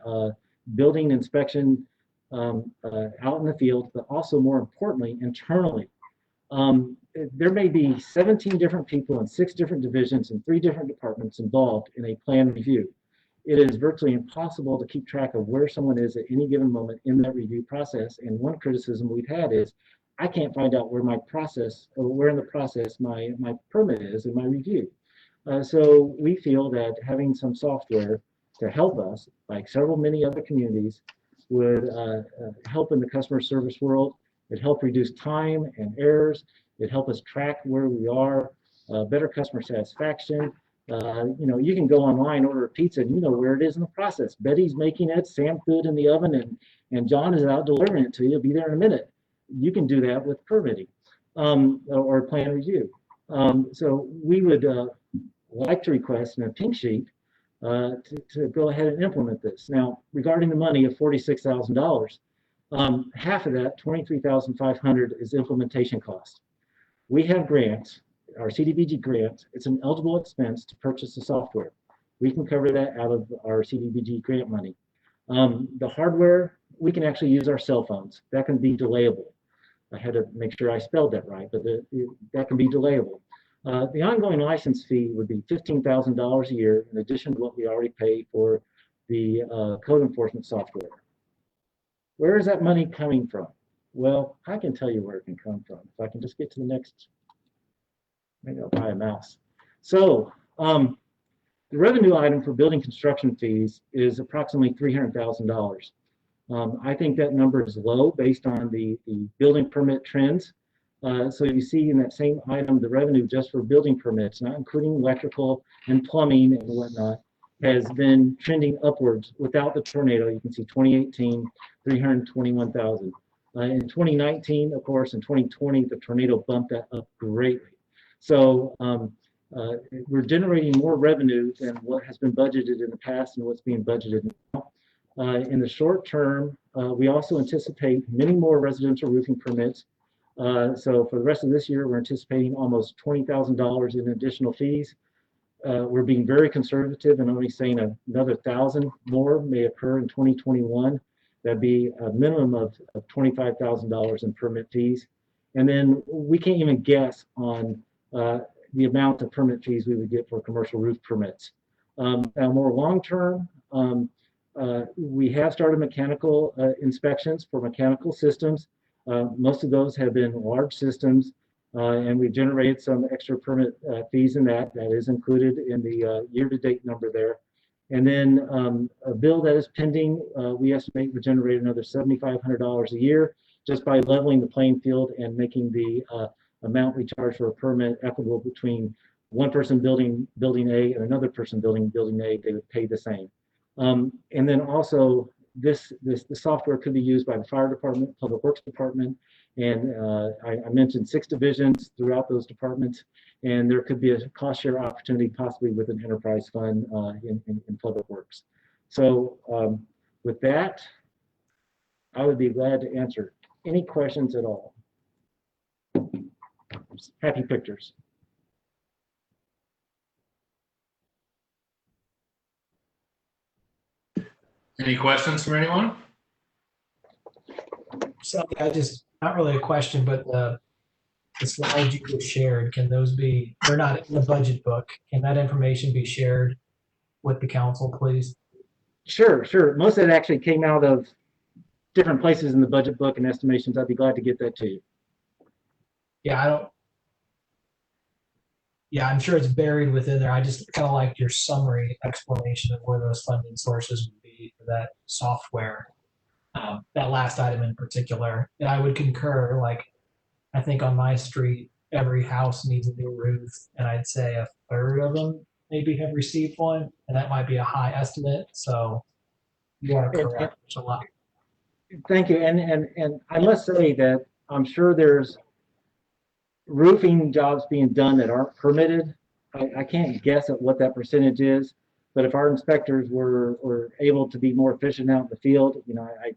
building inspection out in the field, but also more importantly, internally. There may be 17 different people in 6 different divisions and 3 different departments involved in a plan review. It is virtually impossible to keep track of where someone is at any given moment in that review process. And one criticism we've had is, I can't find out where my process, or where in the process my permit is in my review. So we feel that having some software to help us, like many other communities, would help in the customer service world It helped reduce time and errors. It helped us track where we are, better customer satisfaction. You know, you can go online, order a pizza, and you know where it is in the process. Betty's making it, Sam threw it in the oven, and John is out delivering it to you. It'll be there in a minute. You can do that with permitting or plan review. So we would like to request in a pink sheet to go ahead and implement this. Now, regarding the money of $46,000, half of that, $23,500, is implementation cost. We have grants, our CDBG grant. It's an eligible expense to purchase the software. We can cover that out of our CDBG grant money. The hardware, we can actually use our cell phones. That can be delayable. I had to make sure I spelled that right, but that can be delayable. The ongoing license fee would be $15,000 a year in addition to what we already pay for the code enforcement software. Where is that money coming from? Well, I can tell you where it can come from. If I can just get to the next, maybe I'll buy a mouse. So the revenue item for building construction fees is approximately $300,000. I think that number is low based on the building permit trends. So you see in that same item, the revenue just for building permits, not including electrical and plumbing and whatnot, has been trending upwards without the tornado. You can see 2018, 321,000. In 2019, of course, in 2020, the tornado bumped that up greatly. So we're generating more revenue than what has been budgeted in the past and what's being budgeted now. In the short term, we also anticipate many more residential roofing permits. So for the rest of this year, we're anticipating almost $20,000 in additional fees. We're being very conservative and only saying another 1,000 more may occur in 2021. That'd be a minimum of $25,000 in permit fees. And then we can't even guess on the amount of permit fees we would get for commercial roof permits. Now, more long-term, we have started mechanical inspections for mechanical systems. Most of those have been large systems, and we've generated some extra permit fees in that. That is included in the year-to-date number there. And then a bill that is pending, we estimate would generate another $7,500 a year just by leveling the playing field and making the amount we charge for a permit equitable between one person building building A and another person building building A. They would pay the same. And then also the software could be used by the fire department, public works department, and I mentioned 6 divisions throughout those departments, and there could be a cost share opportunity possibly with an enterprise fund in public works. So with that, I would be glad to answer any questions at all. Happy pictures. Any questions from anyone? So not really a question, but the slides you just shared, can those be, they're not in the budget book. Can that information be shared with the council, please? Sure. Most of it actually came out of different places in the budget book and estimations. I'd be glad to get that to you. Yeah, I'm sure it's buried within there. I just kind of like your summary explanation of where those funding sources would be for that software. That last item in particular. And I would concur, like, I think on my street, every house needs a new roof, and I'd say a third of them maybe have received one, and that might be a high estimate. So you are correct. There's a lot. Thank you. And I must say that I'm sure there's roofing jobs being done that aren't permitted. I can't guess at what that percentage is, but if our inspectors were able to be more efficient out in the field, you know, I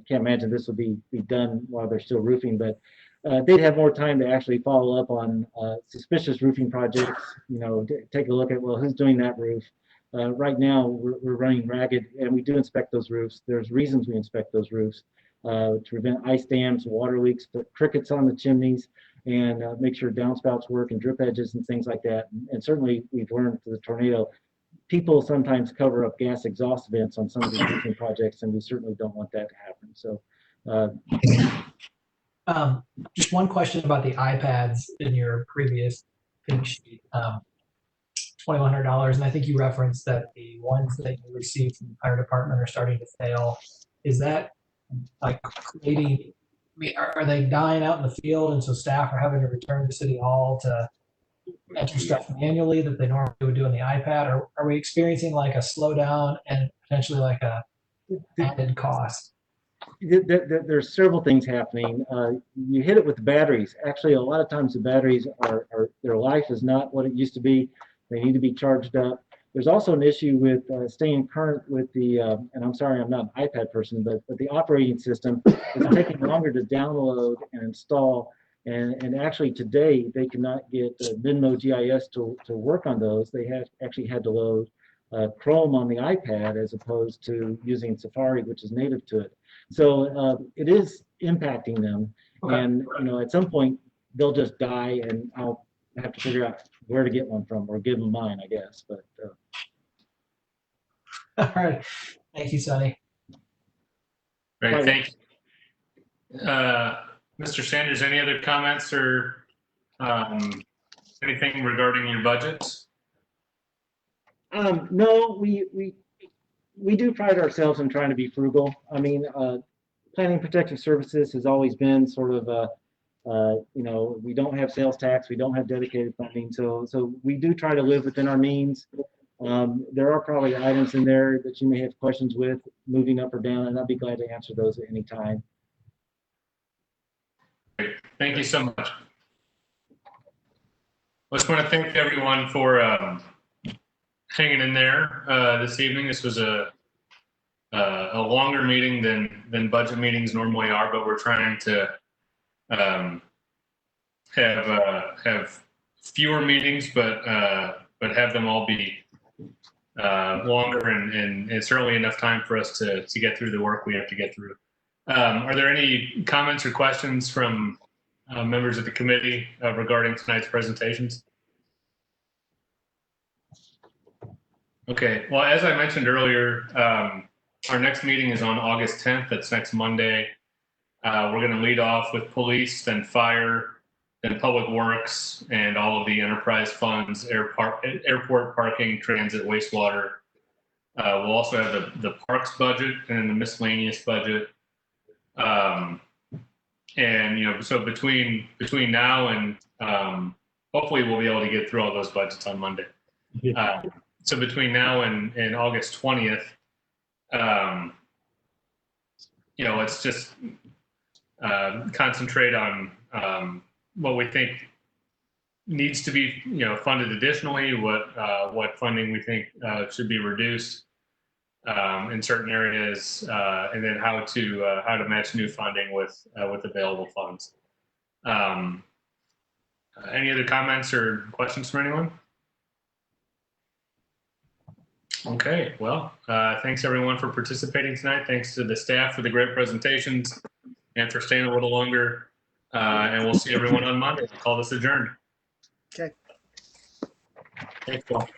can't imagine this would be done while they're still roofing, but they'd have more time to actually follow up on suspicious roofing projects, you know, take a look at, well, who's doing that roof? Right now, we're running ragged, and we do inspect those roofs. There's reasons we inspect those roofs to prevent ice dams, water leaks, put crickets on the chimneys, and make sure downspouts work and drip edges and things like that. And certainly, we've learned through the tornado, people sometimes cover up gas exhaust vents on some of these roofing projects, and we certainly don't want that to happen. So. Just one question about the iPads in your previous pink sheet. $2,100, and I think you referenced that the ones that you received from the fire department are starting to fail. Is that like creating mean, are they dying out in the field and so staff are having to return to City Hall to enter stuff manually that they normally would do on the iPad? Or are we experiencing like a slowdown and potentially like a added cost? There's several things happening. You hit it with the batteries. Actually, a lot of times the batteries are their life is not what it used to be. They need to be charged up. There's also an issue with staying current with the, and I'm sorry, I'm not an iPad person, but the operating system is taking longer to download and install. And actually today they cannot get Venmo GIS to work on those. They have actually had to load Chrome on the iPad as opposed to using Safari, which is native to it. So it is impacting them. Okay. And at some point they'll just die, and I'll have to figure out where to get one from, or give them mine, I guess. But All right. Thank you, Sonny. Great, thank you. Mr. Sanders, any other comments or anything regarding your budgets? No, we do pride ourselves in trying to be frugal. I mean, planning protective services has always been sort of we don't have sales tax, we don't have dedicated funding, so we do try to live within our means. There are probably items in there that you may have questions with, moving up or down, and I'd be glad to answer those at any time. Great. Thank you so much. I just want to thank everyone for hanging in there this evening. This was a longer meeting than budget meetings normally are, but we're trying to have fewer meetings, but have them all be longer and certainly enough time for us to get through the work we have to get through. Are there any comments or questions from members of the committee regarding tonight's presentations? Okay, well, as I mentioned earlier, our next meeting is on August 10th. That's next Monday. We're going to lead off with police, then fire, then public works, and all of the enterprise funds, airport parking, transit, wastewater. We'll also have the parks budget and the miscellaneous budget. So between now and hopefully we'll be able to get through all those budgets on Monday. So between now and August 20th, let's just concentrate on what we think needs to be funded additionally, what funding we think should be reduced in certain areas, and then how to match new funding with available funds. Any other comments or questions from anyone? Okay, well, thanks everyone for participating tonight. Thanks to the staff for the great presentations and for staying a little longer. And we'll see everyone on Monday. Call this adjourned. Okay. Thanks, Paul.